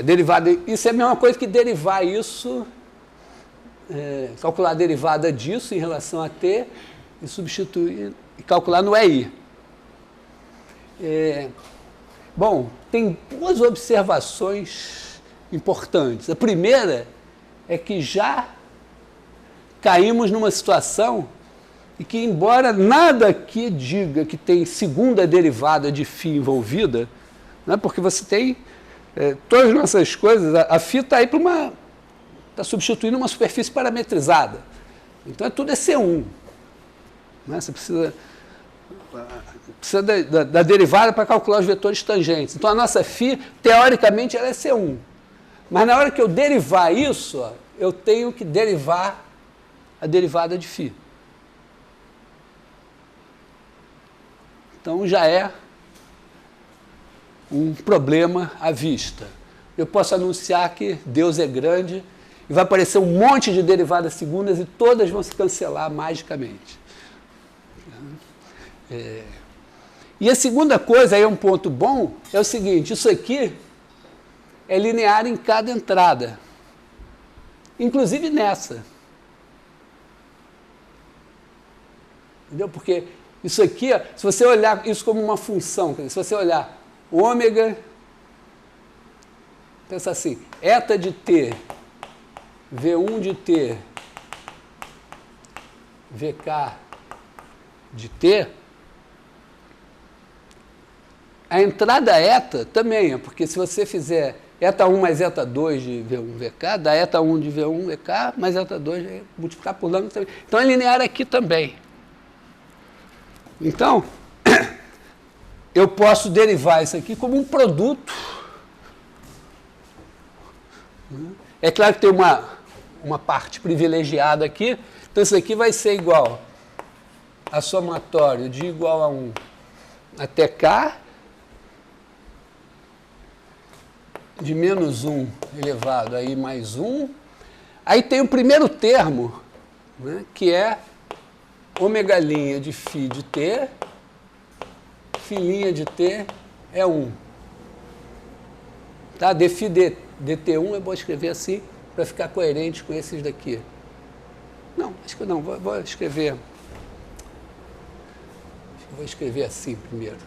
Derivada, isso é a mesma coisa que derivar isso, calcular a derivada disso em relação a T e substituir e calcular no EI. Bom, tem duas observações importantes. A primeira é que já caímos numa situação e que, embora nada aqui diga que tem segunda derivada de φ envolvida, né, porque você tem todas as nossas coisas, a φ está aí para uma... está substituindo uma superfície parametrizada. Então, tudo é C1. Né? Você precisa da derivada para calcular os vetores tangentes. Então, a nossa φ, teoricamente, ela é C1. Mas, na hora que eu derivar isso, ó, eu tenho que derivar a derivada de φ. Então, já é um problema à vista. Eu posso anunciar que Deus é grande e vai aparecer um monte de derivadas segundas e todas vão se cancelar magicamente. E a segunda coisa, aí é um ponto bom, é o seguinte, isso aqui é linear em cada entrada, inclusive nessa. Entendeu? Porque isso aqui, se você olhar isso como uma função, se você olhar ômega, pensa assim, eta de t, V1 de t, VK de t, a entrada eta também, porque se você fizer eta 1 mais eta 2 de V1 VK, dá eta 1 de V1 VK, mais eta 2, multiplicar por lambda também. Então é linear aqui também. Então, eu posso derivar isso aqui como um produto. É claro que tem uma parte privilegiada aqui, então isso aqui vai ser igual a somatório de igual a 1 até K, de menos 1 elevado a I mais 1. Aí tem o primeiro termo, né, que é ômega' de φ de t, φ' de t é 1. Tá? dφ dt1 é bom escrever assim, para ficar coerente com esses daqui. Não, acho que não, vou escrever. Acho que vou escrever assim primeiro.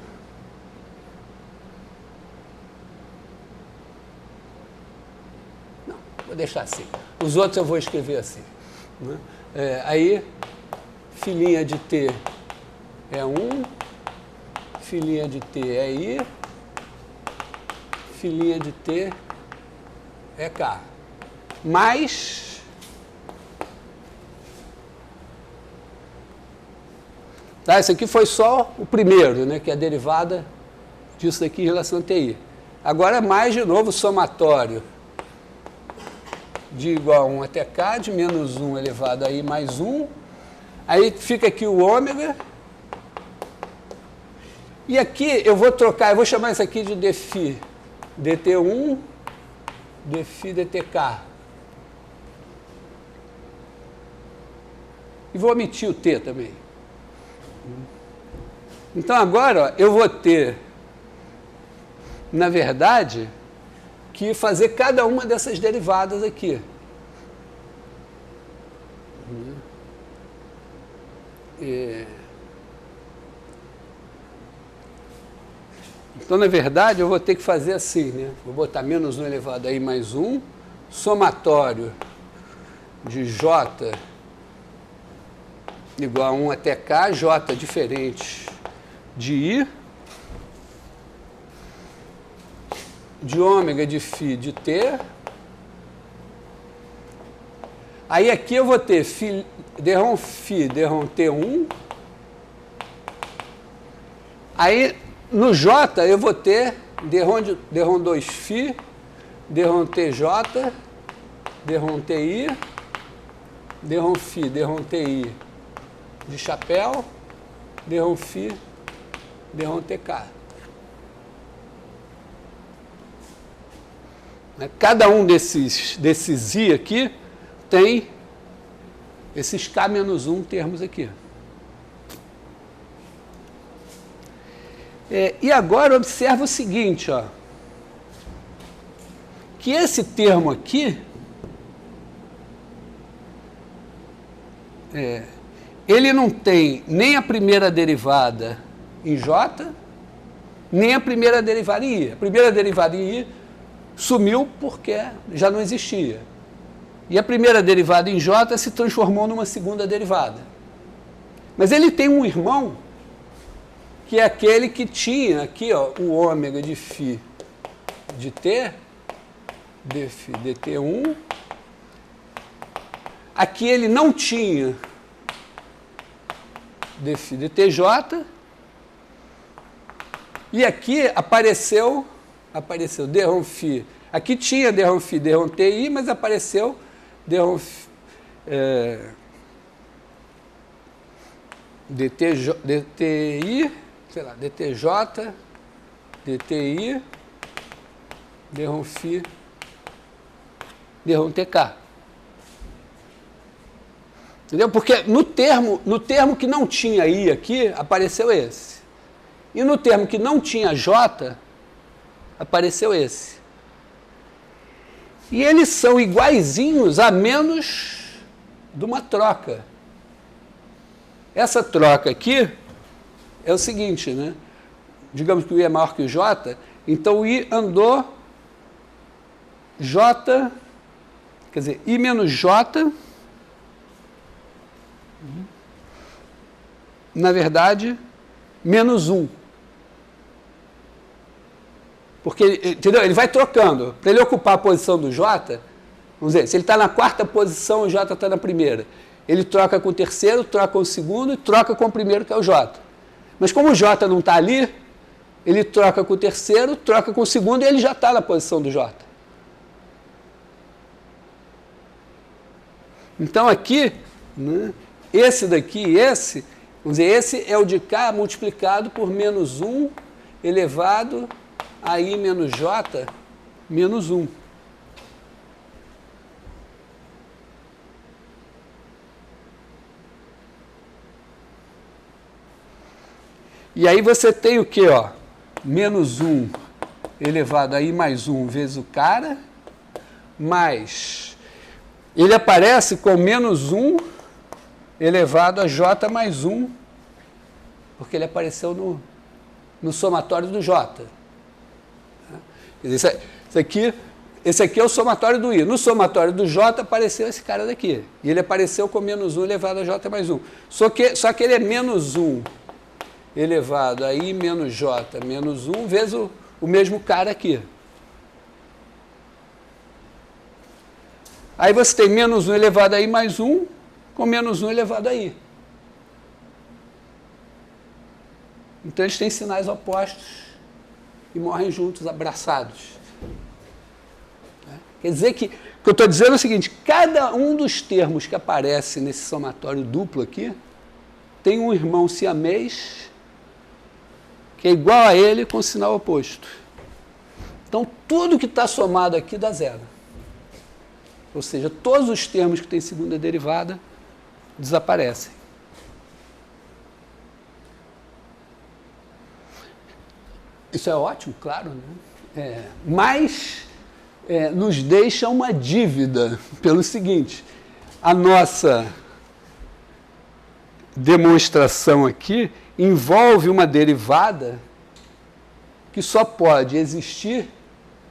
Não, vou deixar assim. Os outros eu vou escrever assim. Né? Aí, φ' de t é 1, φ' de t é I, φ' de t é K. Mais tá, esse aqui foi só o primeiro, né, que é a derivada disso daqui em relação a TI. Agora, mais de novo, somatório de igual a 1 até K, de menos 1 elevado a I mais 1. Aí fica aqui o ômega. E aqui eu vou trocar, eu vou chamar isso aqui de dφ dt1, dφ dtk. E vou omitir o t também. Então agora, ó, eu vou ter, na verdade, que fazer cada uma dessas derivadas aqui. Então, na verdade, eu vou ter que fazer assim, né? Vou botar menos 1 elevado a i mais 1, somatório de j igual a 1 até k, j diferente de i, de ômega de φ de t. Aí aqui eu vou ter derrom φ, derrom t1. Aí no j eu vou ter derrom 2φ, derrom tj, derrom ti, derrom φ, derrom ti de chapéu, derrom φ, derrom tk. Cada um desses i aqui tem esses k menos 1 termos aqui. E agora observa o seguinte, ó, que esse termo aqui, ele não tem nem a primeira derivada em j, nem a primeira derivada em i. A primeira derivada em i sumiu porque já não existia. E a primeira derivada em j se transformou numa segunda derivada. Mas ele tem um irmão, que é aquele que tinha aqui, ó, o ômega de φ de t, dφ dt1. Aqui ele não tinha dφ dtj. E aqui apareceu derrom φ. Aqui tinha derrom φ, derrom ti, mas apareceu derrom φ, dti, sei lá, dtj, dti, derrom φ, derrom tk. Entendeu? Porque no termo que não tinha i aqui, apareceu esse. E no termo que não tinha j, apareceu esse. E eles são iguaizinhos a menos de uma troca. Essa troca aqui é o seguinte, né? Digamos que o i é maior que o j, então o i andou j, quer dizer, i menos j, na verdade, menos 1. Porque, entendeu? Ele vai trocando. Para ele ocupar a posição do j, vamos dizer, se ele está na quarta posição, o j está na primeira. Ele troca com o terceiro, troca com o segundo e troca com o primeiro, que é o j. Mas como o j não está ali, ele troca com o terceiro, troca com o segundo e ele já está na posição do j. Então aqui, né, esse daqui e esse, vamos dizer, esse é o de k multiplicado por menos 1 elevado a i menos j menos 1. E aí você tem o quê, ó? Menos 1 elevado a i mais 1 vezes o cara, mais... Ele aparece com menos 1 elevado a j mais 1, porque ele apareceu no somatório do j. Esse aqui é o somatório do i. No somatório do j apareceu esse cara daqui. E ele apareceu com menos 1 elevado a j mais 1. Só que ele é menos 1 elevado a i menos j menos 1 vezes o mesmo cara aqui. Aí você tem menos 1 elevado a i mais 1 com menos 1 elevado a i. Então eles têm sinais opostos e morrem juntos, abraçados. Quer dizer que, o que eu estou dizendo é o seguinte, cada um dos termos que aparece nesse somatório duplo aqui tem um irmão siamês que é igual a ele com sinal oposto. Então, tudo que está somado aqui dá zero. Ou seja, todos os termos que têm segunda derivada desaparecem. Isso é ótimo, claro, né? Mas nos deixa uma dívida pelo seguinte: a nossa demonstração aqui envolve uma derivada que só pode existir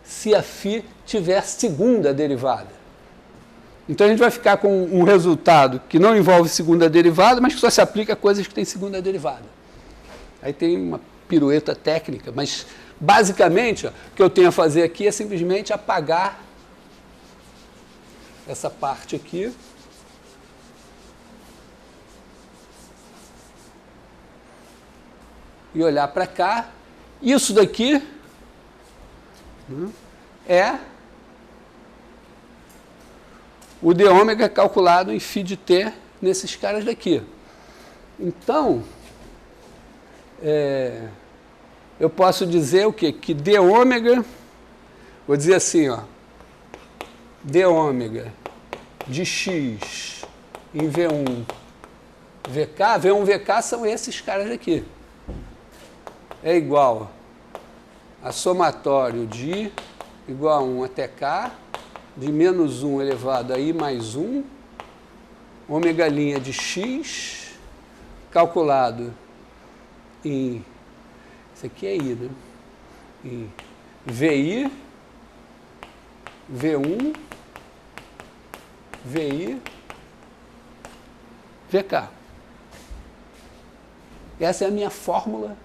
se a φ tiver segunda derivada. Então a gente vai ficar com um resultado que não envolve segunda derivada, mas que só se aplica a coisas que têm segunda derivada. Aí tem uma pirueta técnica, mas basicamente, ó, o que eu tenho a fazer aqui é simplesmente apagar essa parte aqui. E olhar para cá. Isso daqui é o d ômega calculado em φ de t nesses caras daqui. Então, eu posso dizer o quê? Que d ômega, vou dizer assim, ó, d ômega de x em V1 VK, V1 VK são esses caras aqui. É igual a somatório de igual a 1 até k, de menos 1 elevado a i mais 1, ômega' de x, calculado em, isso aqui é i, né? Em VI, V1, VI, VK. Essa é a minha fórmula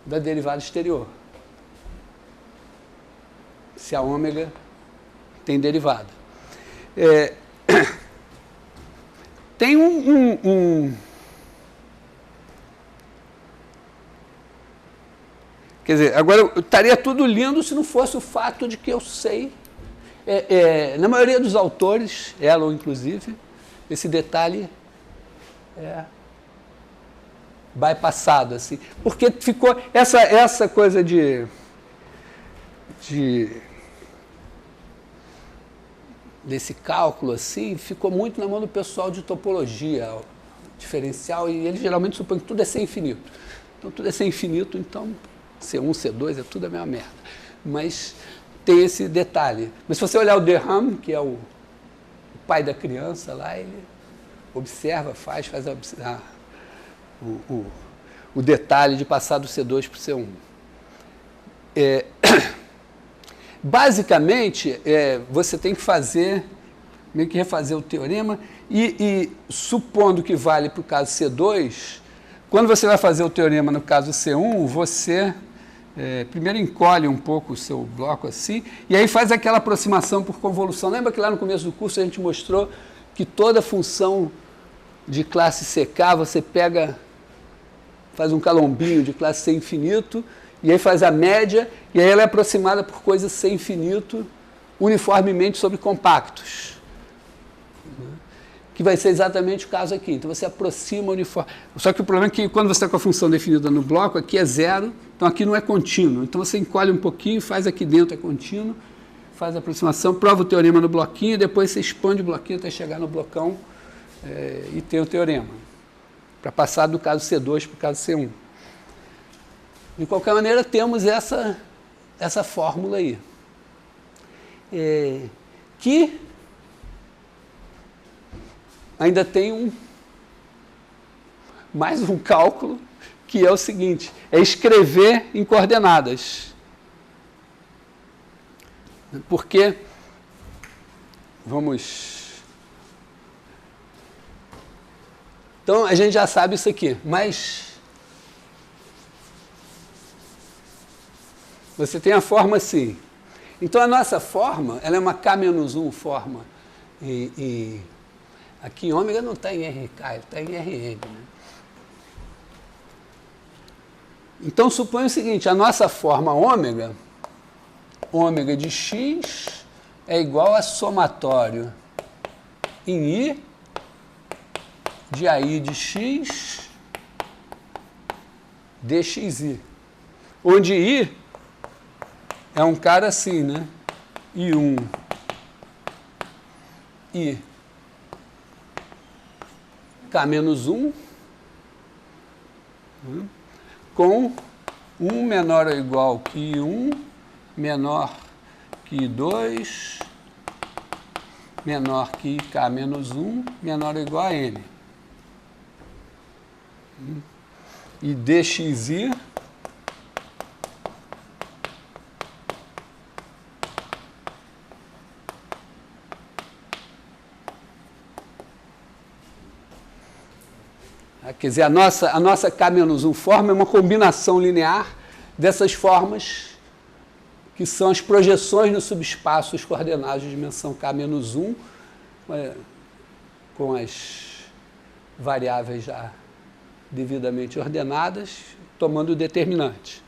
da derivada exterior. Se a ômega tem derivada. Tem quer dizer, agora estaria tudo lindo se não fosse o fato de que eu sei, na maioria dos autores, Elon inclusive, esse detalhe bypassado, assim, porque ficou essa coisa desse cálculo assim, ficou muito na mão do pessoal de topologia diferencial, e eles geralmente supõem que tudo é ser infinito. Então tudo é ser infinito, então C1, C2 é tudo a mesma merda. Mas tem esse detalhe. Mas se você olhar o Derham, que é o pai da criança lá, ele observa, faz o detalhe de passar do C2 para o C1. Basicamente, você tem que fazer, meio que refazer o teorema, e supondo que vale para o caso C2, quando você vai fazer o teorema no caso C1, você primeiro encolhe um pouco o seu bloco assim, e aí faz aquela aproximação por convolução. Lembra que lá no começo do curso a gente mostrou que toda função de classe CK, você pega, faz um calombinho de classe C infinito, e aí faz a média, e aí ela é aproximada por coisas C infinito uniformemente sobre compactos. Que vai ser exatamente o caso aqui. Então você aproxima uniforme. Só que o problema é que quando você está com a função definida no bloco, aqui é zero, então aqui não é contínuo. Então você encolhe um pouquinho, faz aqui dentro é contínuo, faz a aproximação, prova o teorema no bloquinho, depois você expande o bloquinho até chegar no blocão e tem o teorema. Para passar do caso C2 para o caso C1. De qualquer maneira, temos essa fórmula aí. Que ainda tem mais um cálculo, que é o seguinte, é escrever em coordenadas. Porque, então, a gente já sabe isso aqui, mas você tem a forma assim. Então, a nossa forma, ela é uma K-1 forma. Aqui, ômega não está em RK, ele está em Rn. Né? Então, suponha o seguinte, a nossa forma ômega de x é igual a somatório em I de AI de x dxi. Onde I é um cara assim, né? I1, I K-1, com 1 menor ou igual que I1, menor que I2 menor que IK menos 1 menor ou igual a N. E DXI quer dizer, a nossa K-1 forma é uma combinação linear dessas formas que são as projeções no subespaço, os coordenados de dimensão K-1, com as variáveis já devidamente ordenadas, tomando o determinante.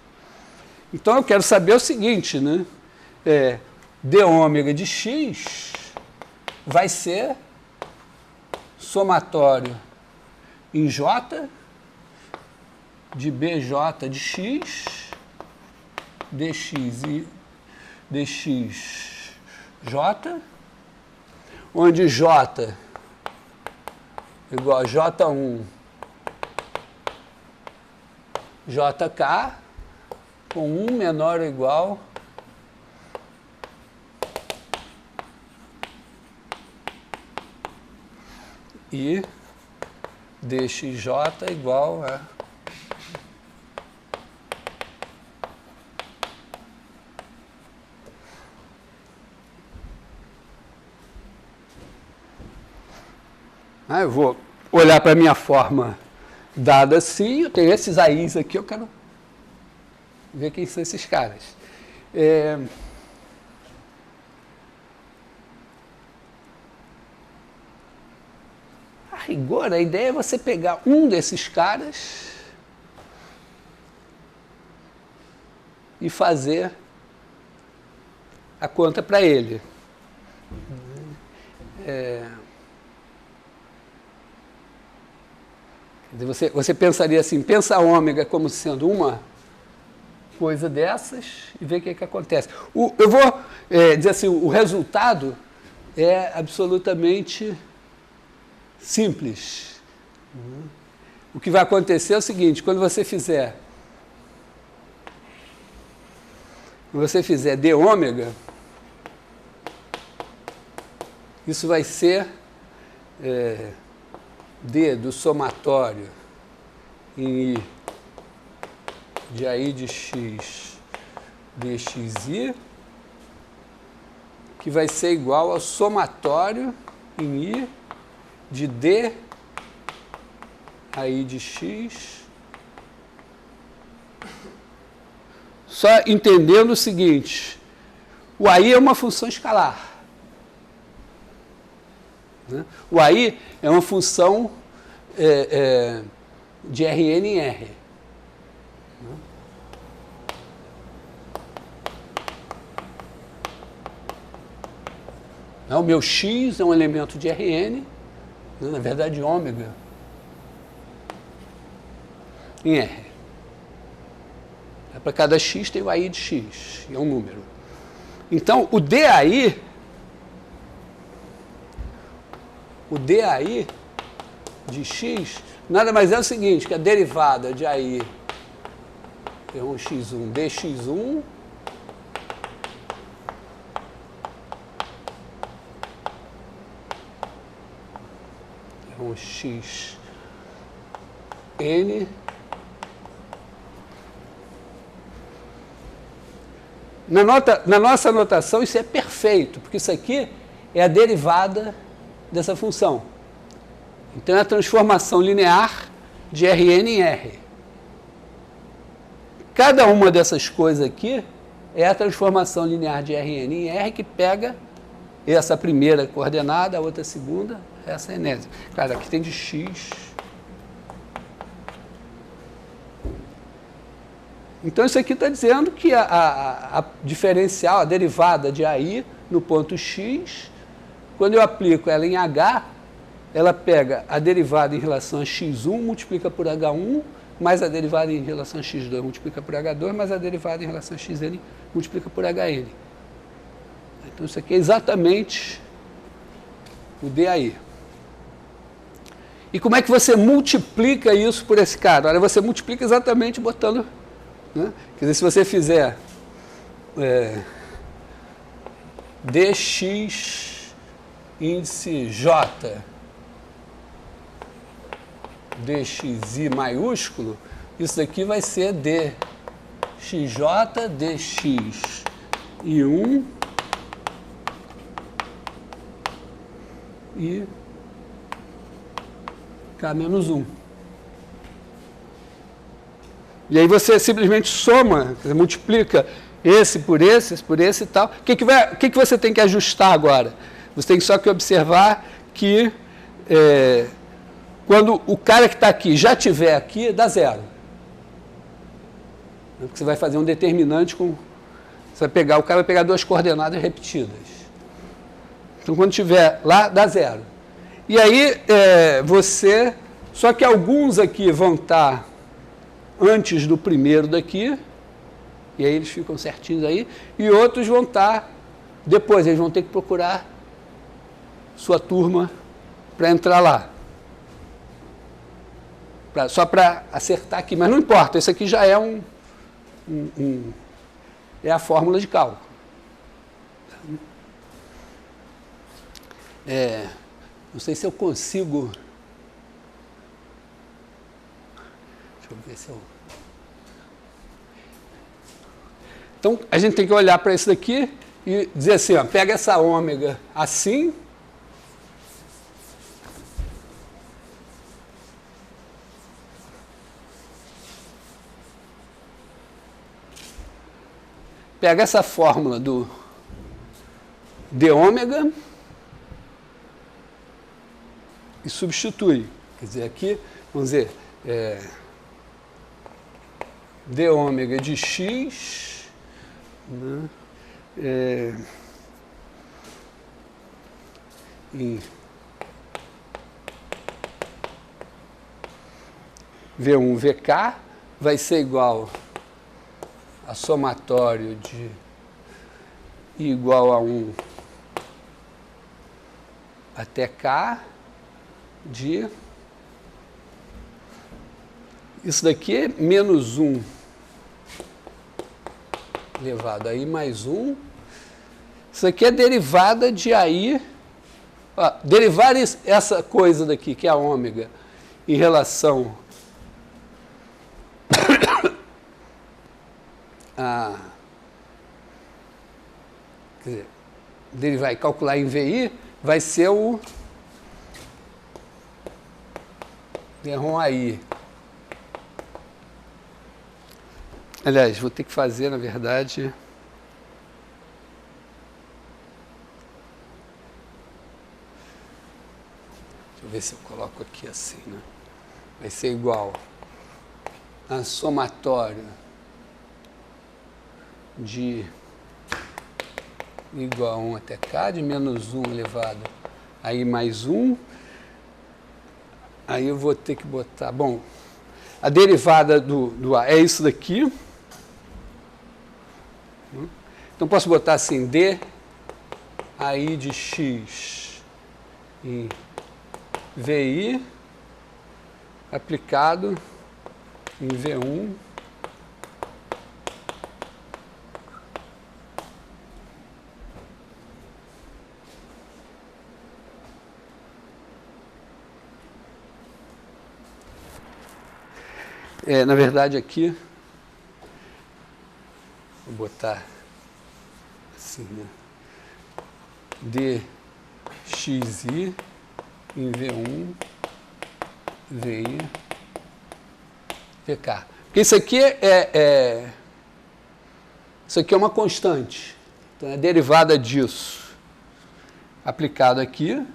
Então, eu quero saber o seguinte, né? D ômega de x vai ser somatório em J de BJ de x, dx e dxj, onde J igual a J1 JK com 1 menor ou igual e dxj igual a eu vou olhar para a minha forma dada assim, eu tenho esses AIs aqui, eu quero ver quem são esses caras. A rigor, a ideia é você pegar um desses caras e fazer a conta para ele. Você pensaria assim, pensa a ômega como sendo uma coisa dessas e ver o que acontece. Eu vou dizer assim, o resultado é absolutamente simples. O que vai acontecer é o seguinte, quando você fizer d ômega, isso vai ser d do somatório em I de AI de x dxi, que vai ser igual ao somatório em I de d AI de x. Só entendendo o seguinte, o AI é uma função escalar. O AI é uma função de Rn em R. O meu x é um elemento de Rn, na verdade, ômega em R. Para cada x tem o AI de x, é um número. Então, o DAI de x nada mais é o seguinte, que a derivada de AI é um x1 dx1 é um x n na nossa notação isso é perfeito, porque isso aqui é a derivada dessa função. Então, é a transformação linear de Rn em R. Cada uma dessas coisas aqui é a transformação linear de Rn em R que pega essa primeira coordenada, a outra segunda, essa é enésima. Claro, aqui tem de x. Então, isso aqui está dizendo que a diferencial, a derivada de AI no ponto x, quando eu aplico ela em H, ela pega a derivada em relação a x1, multiplica por H1, mais a derivada em relação a x2, multiplica por H2, mais a derivada em relação a xn, multiplica por Hn. Então, isso aqui é exatamente o DAI. E como é que você multiplica isso por esse cara? Olha, você multiplica exatamente botando... Quer dizer, se você fizer dx índice j dxi maiúsculo, isso daqui vai ser dxj dx i1 e k menos 1. E aí você simplesmente soma, quer dizer, multiplica esse por esse e tal. O que você tem que ajustar agora? Você tem só que observar que quando o cara que está aqui já estiver aqui, dá zero. Porque você vai fazer um determinante com... Você vai pegar, o cara vai pegar duas coordenadas repetidas. Então, quando estiver lá, dá zero. E aí, você... Só que alguns aqui vão estar antes do primeiro daqui, e aí eles ficam certinhos aí, e outros vão estar depois, eles vão ter que procurar sua turma para entrar lá. Só para acertar aqui, mas não importa, isso aqui já é é a fórmula de cálculo. Não sei se eu consigo... Deixa eu ver se eu... Então, a gente tem que olhar para isso daqui e dizer assim, ó, pega essa ômega assim... Pega essa fórmula do d ômega e substitui. Quer dizer, aqui, vamos dizer, d ômega de x, né, em V1, VK, vai ser igual a somatório de I igual a 1 até K de... Isso daqui é menos 1 elevado a I mais 1. Isso aqui é derivada de AI. Derivar essa coisa daqui, que é a ômega, em relação quer dizer, ele vai calcular em VI, vai ser o derrom AI. Aliás, vou ter que fazer, na verdade... Deixa eu ver se eu coloco aqui assim, né? Vai ser igual a somatório de igual a 1 até K, de menos 1 elevado a I mais 1. Aí eu vou ter que botar... Bom, a derivada do A é isso daqui. Então, posso botar assim, D AI de X em VI aplicado em V1 na verdade aqui vou botar assim, né? DXI em V1 VI VK. Porque isso aqui isso aqui é uma constante. Então, é a derivada disso aplicado aqui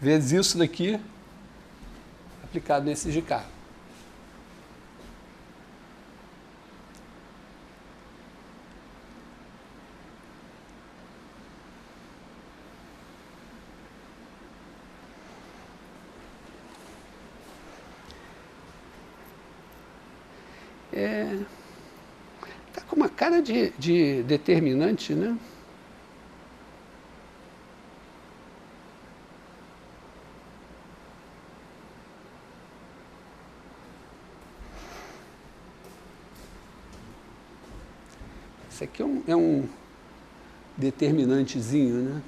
vezes isso daqui aplicado nesse de cá. Tá com uma cara de determinante, né? Isso aqui é um determinantezinho, né?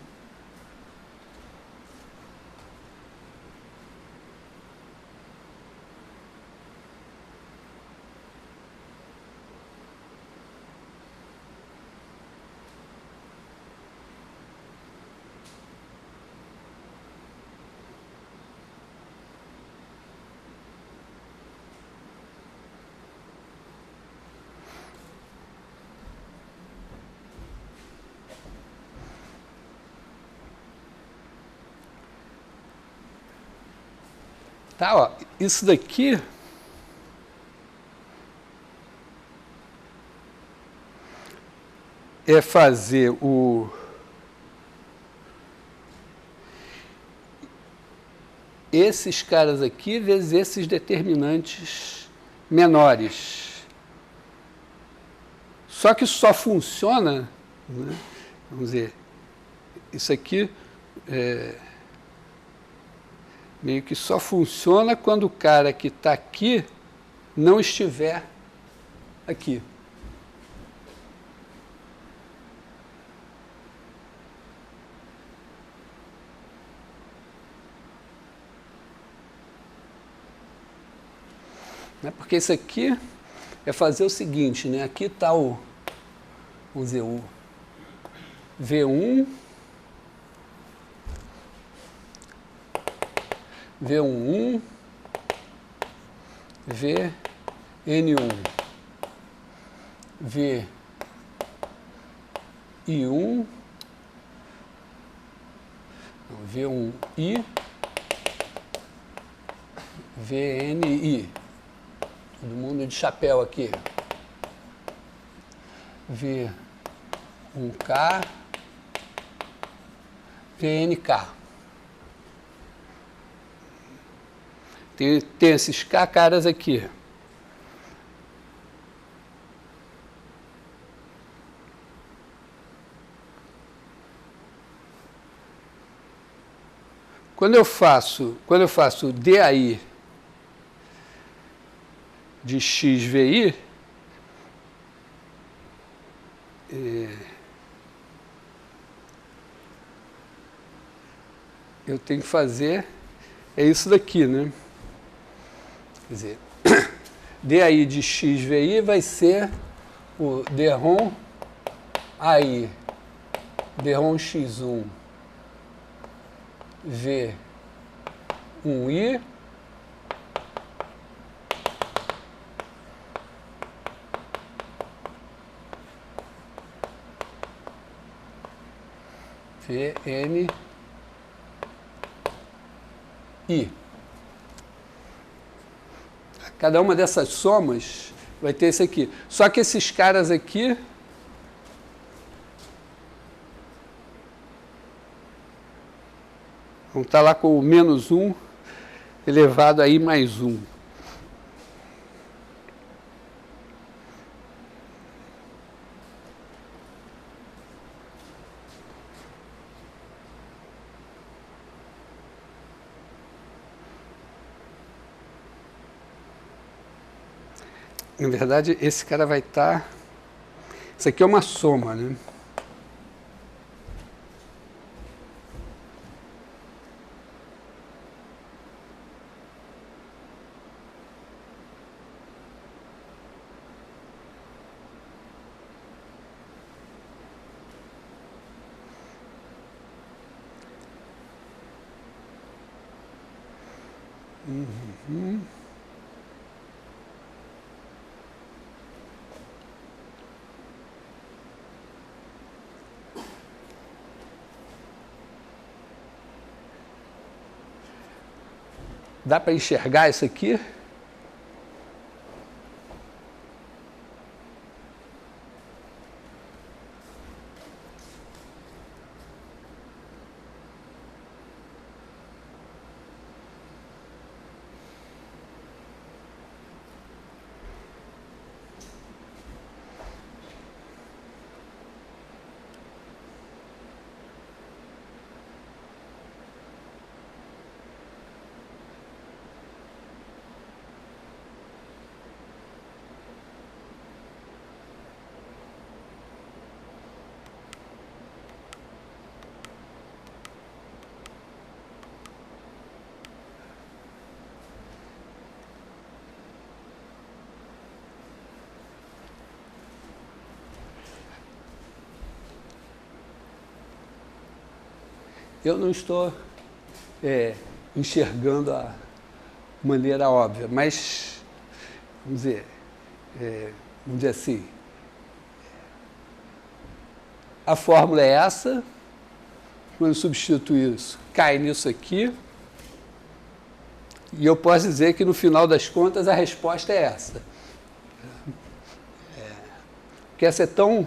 Tá, ó, isso daqui é fazer esses caras aqui vezes esses determinantes menores. Só que só funciona, né, vamos dizer, isso aqui meio que só funciona quando o cara que está aqui não estiver aqui. Porque isso aqui é fazer o seguinte, né? Aqui está vamos dizer, o V1, V11, VN1, VI1, V1I, VNI. Todo mundo de chapéu aqui. V1K, VNK. Tem esses K caras aqui. Quando eu faço DAI de XVI, eu tenho que fazer isso daqui, né? Quer dizer, DAI de XVI vai ser o DROM AI, DROM X1, V1I, VNI. Cada uma dessas somas vai ter esse aqui. Só que esses caras aqui vão estar lá com o -1 elevado a I mais 1. Na verdade, esse cara vai estar... Isso aqui é uma soma, né? Uhum. Dá para enxergar isso aqui? eu não estou enxergando a maneira óbvia, mas, vamos dizer assim, a fórmula é essa, quando eu substituo isso, cai nisso aqui, e eu posso dizer que no final das contas a resposta é essa. Porque essa é tão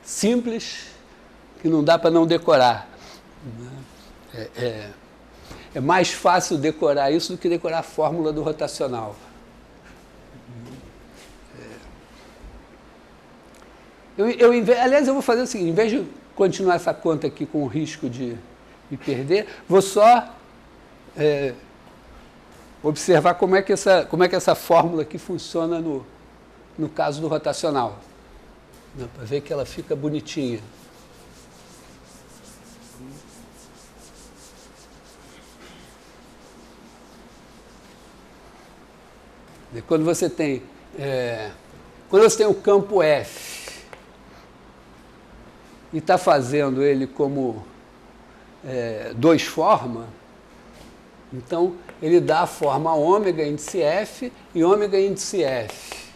simples que não dá para não decorar. É mais fácil decorar isso do que decorar a fórmula do rotacional. Aliás, eu vou fazer o seguinte, em vez de continuar essa conta aqui com o risco de me perder, vou só observar como é que essa fórmula aqui funciona no caso do rotacional, né, para ver que ela fica bonitinha. E quando você tem o campo F e está fazendo ele como dois forma, então ele dá a forma ômega índice F, e ômega índice F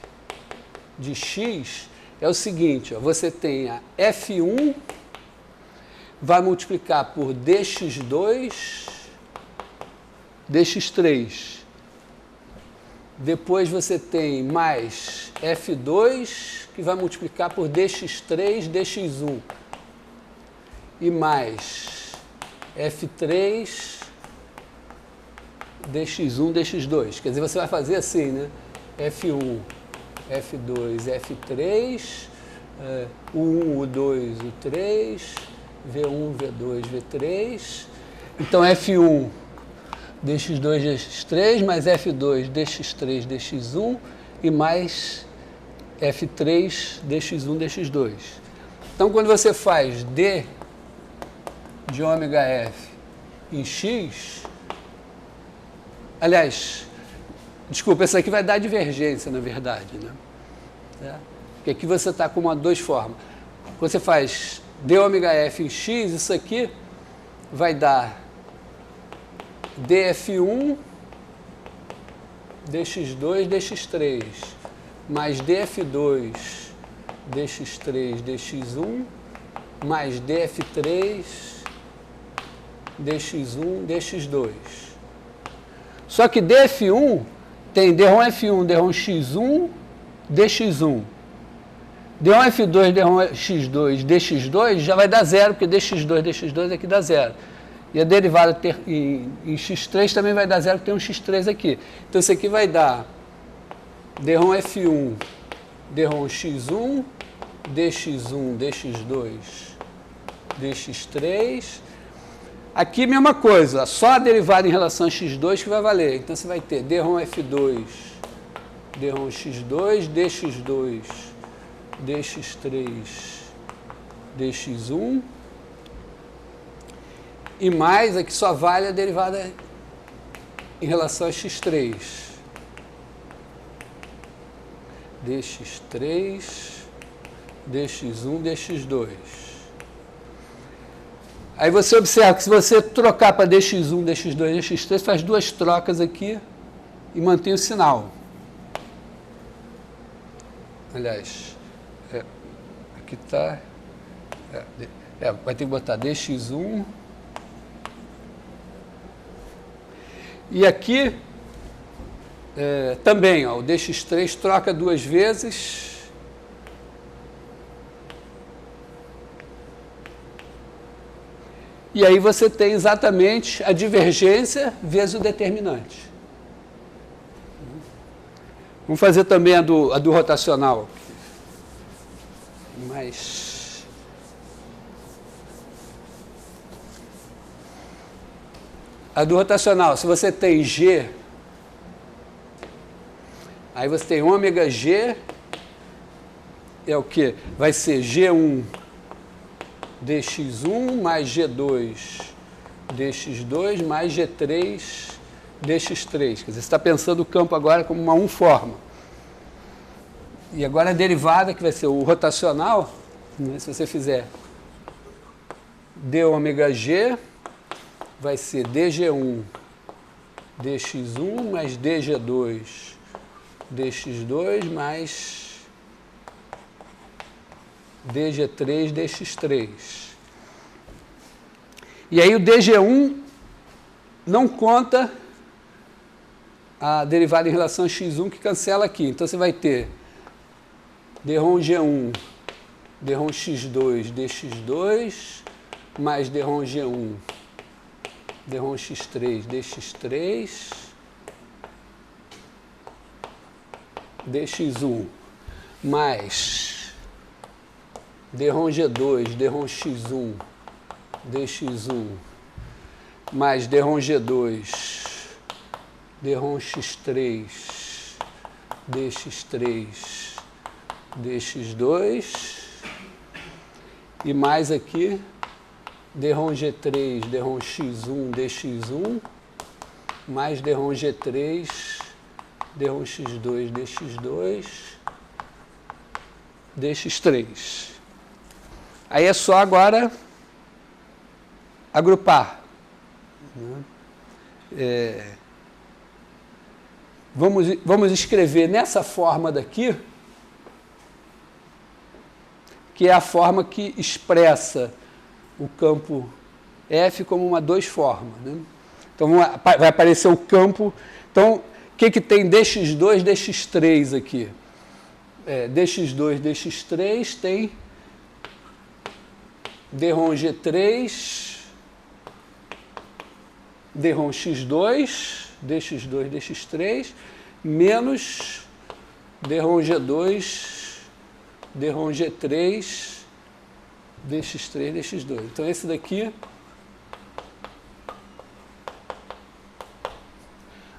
de x é o seguinte, ó, você tem a F1 vai multiplicar por dx2, dx3. Depois você tem mais F2, que vai multiplicar por dx3, dx1. E mais F3, dx1, dx2. Quer dizer, você vai fazer assim, né? F1, F2, F3, U1, U2, U3, V1, V2, V3. Então, F1, dx2, dx3, mais F2, dx3, dx1, e mais F3, dx1, dx2. Então, quando você faz D de ômega F em X, aliás, desculpa, essa aqui vai dar divergência, na verdade, né? Porque aqui você está com uma duas formas. Quando você faz D ômega F em X, isso aqui vai dar df1, dx2, dx3, mais df2, dx3, dx1, mais df3, dx1, dx2. Só que df1 tem d1f1, d1x1, dx1. d1f2, d1x2, dx2 já vai dar zero, porque dx2, dx2 aqui dá zero. E a derivada em x3 também vai dar zero, porque tem um x3 aqui. Então, isso aqui vai dar d1f1, d1x1, dx1, dx2, dx3. Aqui, mesma coisa, só a derivada em relação a x2 que vai valer. Então, você vai ter d1f2, d1x2, dx2, dx3, dx1. E mais, aqui só vale a derivada em relação a x3. dx3, dx1, dx2. Aí você observa que se você trocar para dx1, dx2, dx3, faz duas trocas aqui e mantém o sinal. Aliás, aqui está... vai ter que botar dx1... E aqui, também, ó, o dx3 troca duas vezes. E aí você tem exatamente a divergência vezes o determinante. Vamos fazer também a do rotacional. Mas... a do rotacional, se você tem G, aí você tem ômega G, é o que? Vai ser G1 dx1 mais G2 dx2 mais G3 dx3. Quer dizer, você está pensando o campo agora como uma forma. E agora a derivada, que vai ser o rotacional, né, se você fizer d ômega g vai ser dg1 dx1 mais dg2 dx2 mais dg3 dx3. E aí o dg1 não conta a derivada em relação a x1 que cancela aqui. Então você vai ter dρ g1 dρ x2 dx2 mais dρ g1 dρ x3 dx3 dx1 mais dρ g2 dρ x1 dx1 mais dρ g2 dρ x3 dx3 dx2 e mais aqui dρ g3 dρ x1 dx1 mais dρ g3 dρ x2 dx2 dx3. Aí é só agora agrupar. Vamos escrever nessa forma daqui, que é a forma que expressa o campo F como uma 2 forma. Né? Então vai aparecer o campo. Então, o que tem dx2, dx3 aqui? Dx2, dx3 tem dρ g3, dρ x2, dx2, dx3, menos dρ g2, dρ g3, dx3, dx2. Então, esse daqui.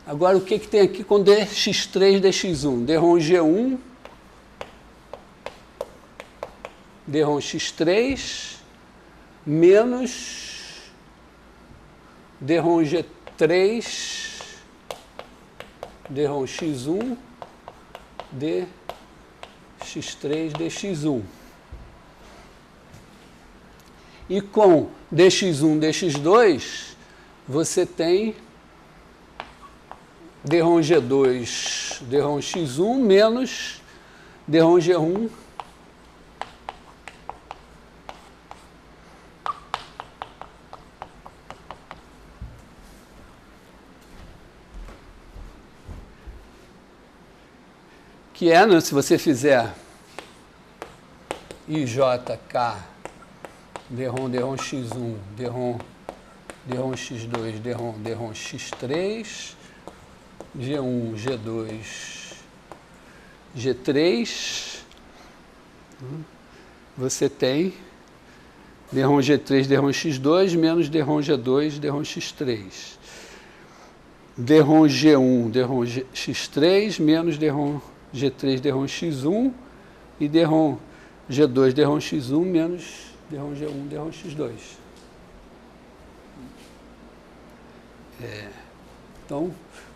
Agora, o que tem aqui com dx3, dx1? dρ g1, dρ x3, menos dρ g3, dρ x1, dx3, dx1. E com dx1, dx2, você tem dρ g2, dρ x1, menos dρ g1, que é, né, se você fizer IJK, dρ x1, dρ x2, dρ x3, G1, G2, G3, você tem dρ G3, dρ x2, menos dρ G2, dρ x3. dρ G1, dρ x3, menos dρ G3, dρ x1 e dρ G2, dρ x1, menos dρ G1, dρ x2. Então,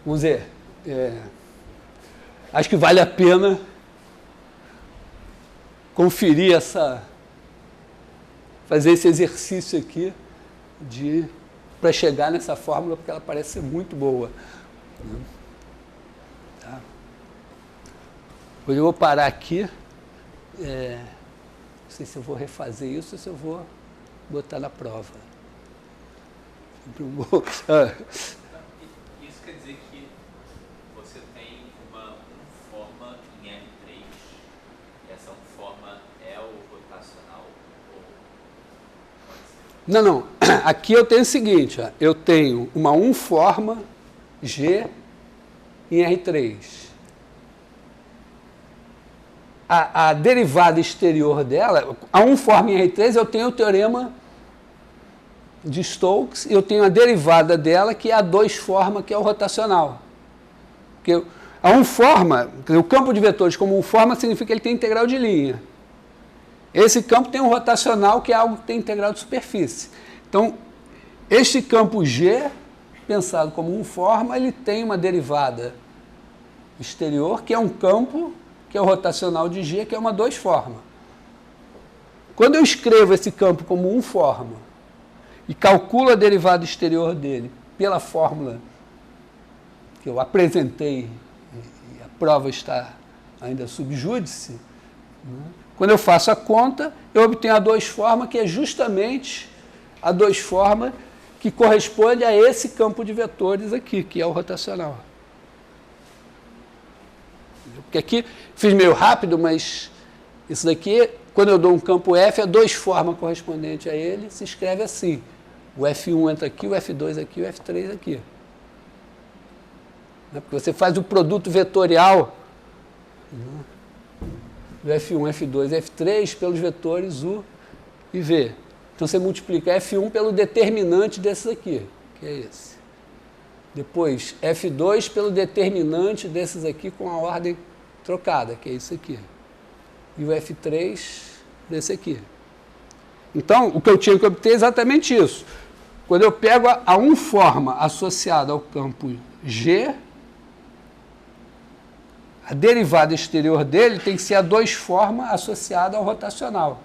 vamos dizer, acho que vale a pena conferir fazer esse exercício aqui para chegar nessa fórmula, porque ela parece ser muito boa. Tá? Hoje eu vou parar aqui. Não sei se eu vou refazer isso ou se eu vou botar na prova. Isso quer dizer que você tem uma forma em R3 e essa forma é o rotacional? Ou pode ser? Não. Aqui eu tenho o seguinte, ó, eu tenho uma forma G em R3. A derivada exterior dela, a forma em R3, eu tenho o teorema de Stokes e eu tenho a derivada dela, que é a 2 forma, que é o rotacional. Porque a forma, o campo de vetores como forma significa que ele tem integral de linha. Esse campo tem um rotacional, que é algo que tem integral de superfície. Então, este campo G, pensado como forma, ele tem uma derivada exterior, que é um campo, que é o rotacional de G, que é uma 2 forma. Quando eu escrevo esse campo como forma, e calculo a derivada exterior dele pela fórmula que eu apresentei, e a prova está ainda sub júdice, né? Quando eu faço a conta, eu obtenho a 2 forma, que é justamente a 2 forma que corresponde a esse campo de vetores aqui, que é o rotacional. Porque aqui fiz meio rápido, mas isso daqui, quando eu dou um campo F, a 2 formas correspondentes a ele, se escreve assim. O F1 entra aqui, o F2 aqui, o F3 aqui. Porque você faz o produto vetorial do F1, F2 e F3 pelos vetores U e V. Então você multiplica F1 pelo determinante desses aqui, que é esse. Depois F2 pelo determinante desses aqui com a ordem trocada, que é isso aqui. E o F3 desse aqui. Então, o que eu tinha que obter é exatamente isso. Quando eu pego a 1 forma associada ao campo G, a derivada exterior dele tem que ser a 2 forma associada ao rotacional.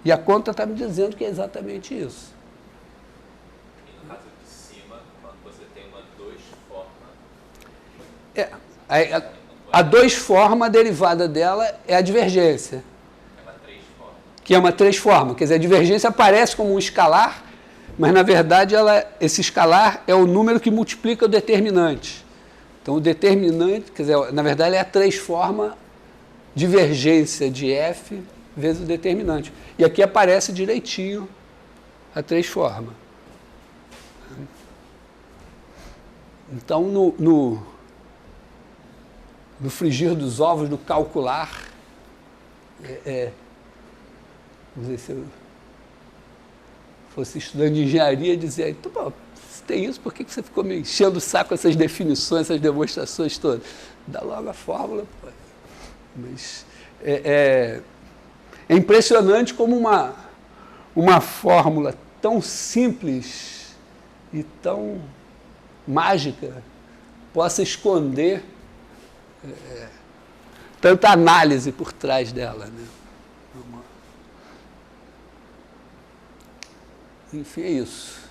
E a conta está me dizendo que é exatamente isso. E no caso de cima, quando você tem uma 2 forma... A 2 forma, a derivada dela é a divergência. É uma 3 forma. Que é uma 3 forma. Quer dizer, a divergência aparece como um escalar, mas na verdade esse escalar é o número que multiplica o determinante. Então o determinante, quer dizer, na verdade é a 3 forma divergência de F vezes o determinante. E aqui aparece direitinho a 3 forma. Então no frigir dos ovos, no calcular, vamos dizer, se eu fosse estudante de engenharia, dizia, então, pô, se tem isso, por que você ficou me enchendo o saco com essas definições, essas demonstrações todas? Dá logo a fórmula, pô. Mas é impressionante como uma fórmula tão simples e tão mágica possa esconder tanta análise por trás dela, né? Enfim, é isso.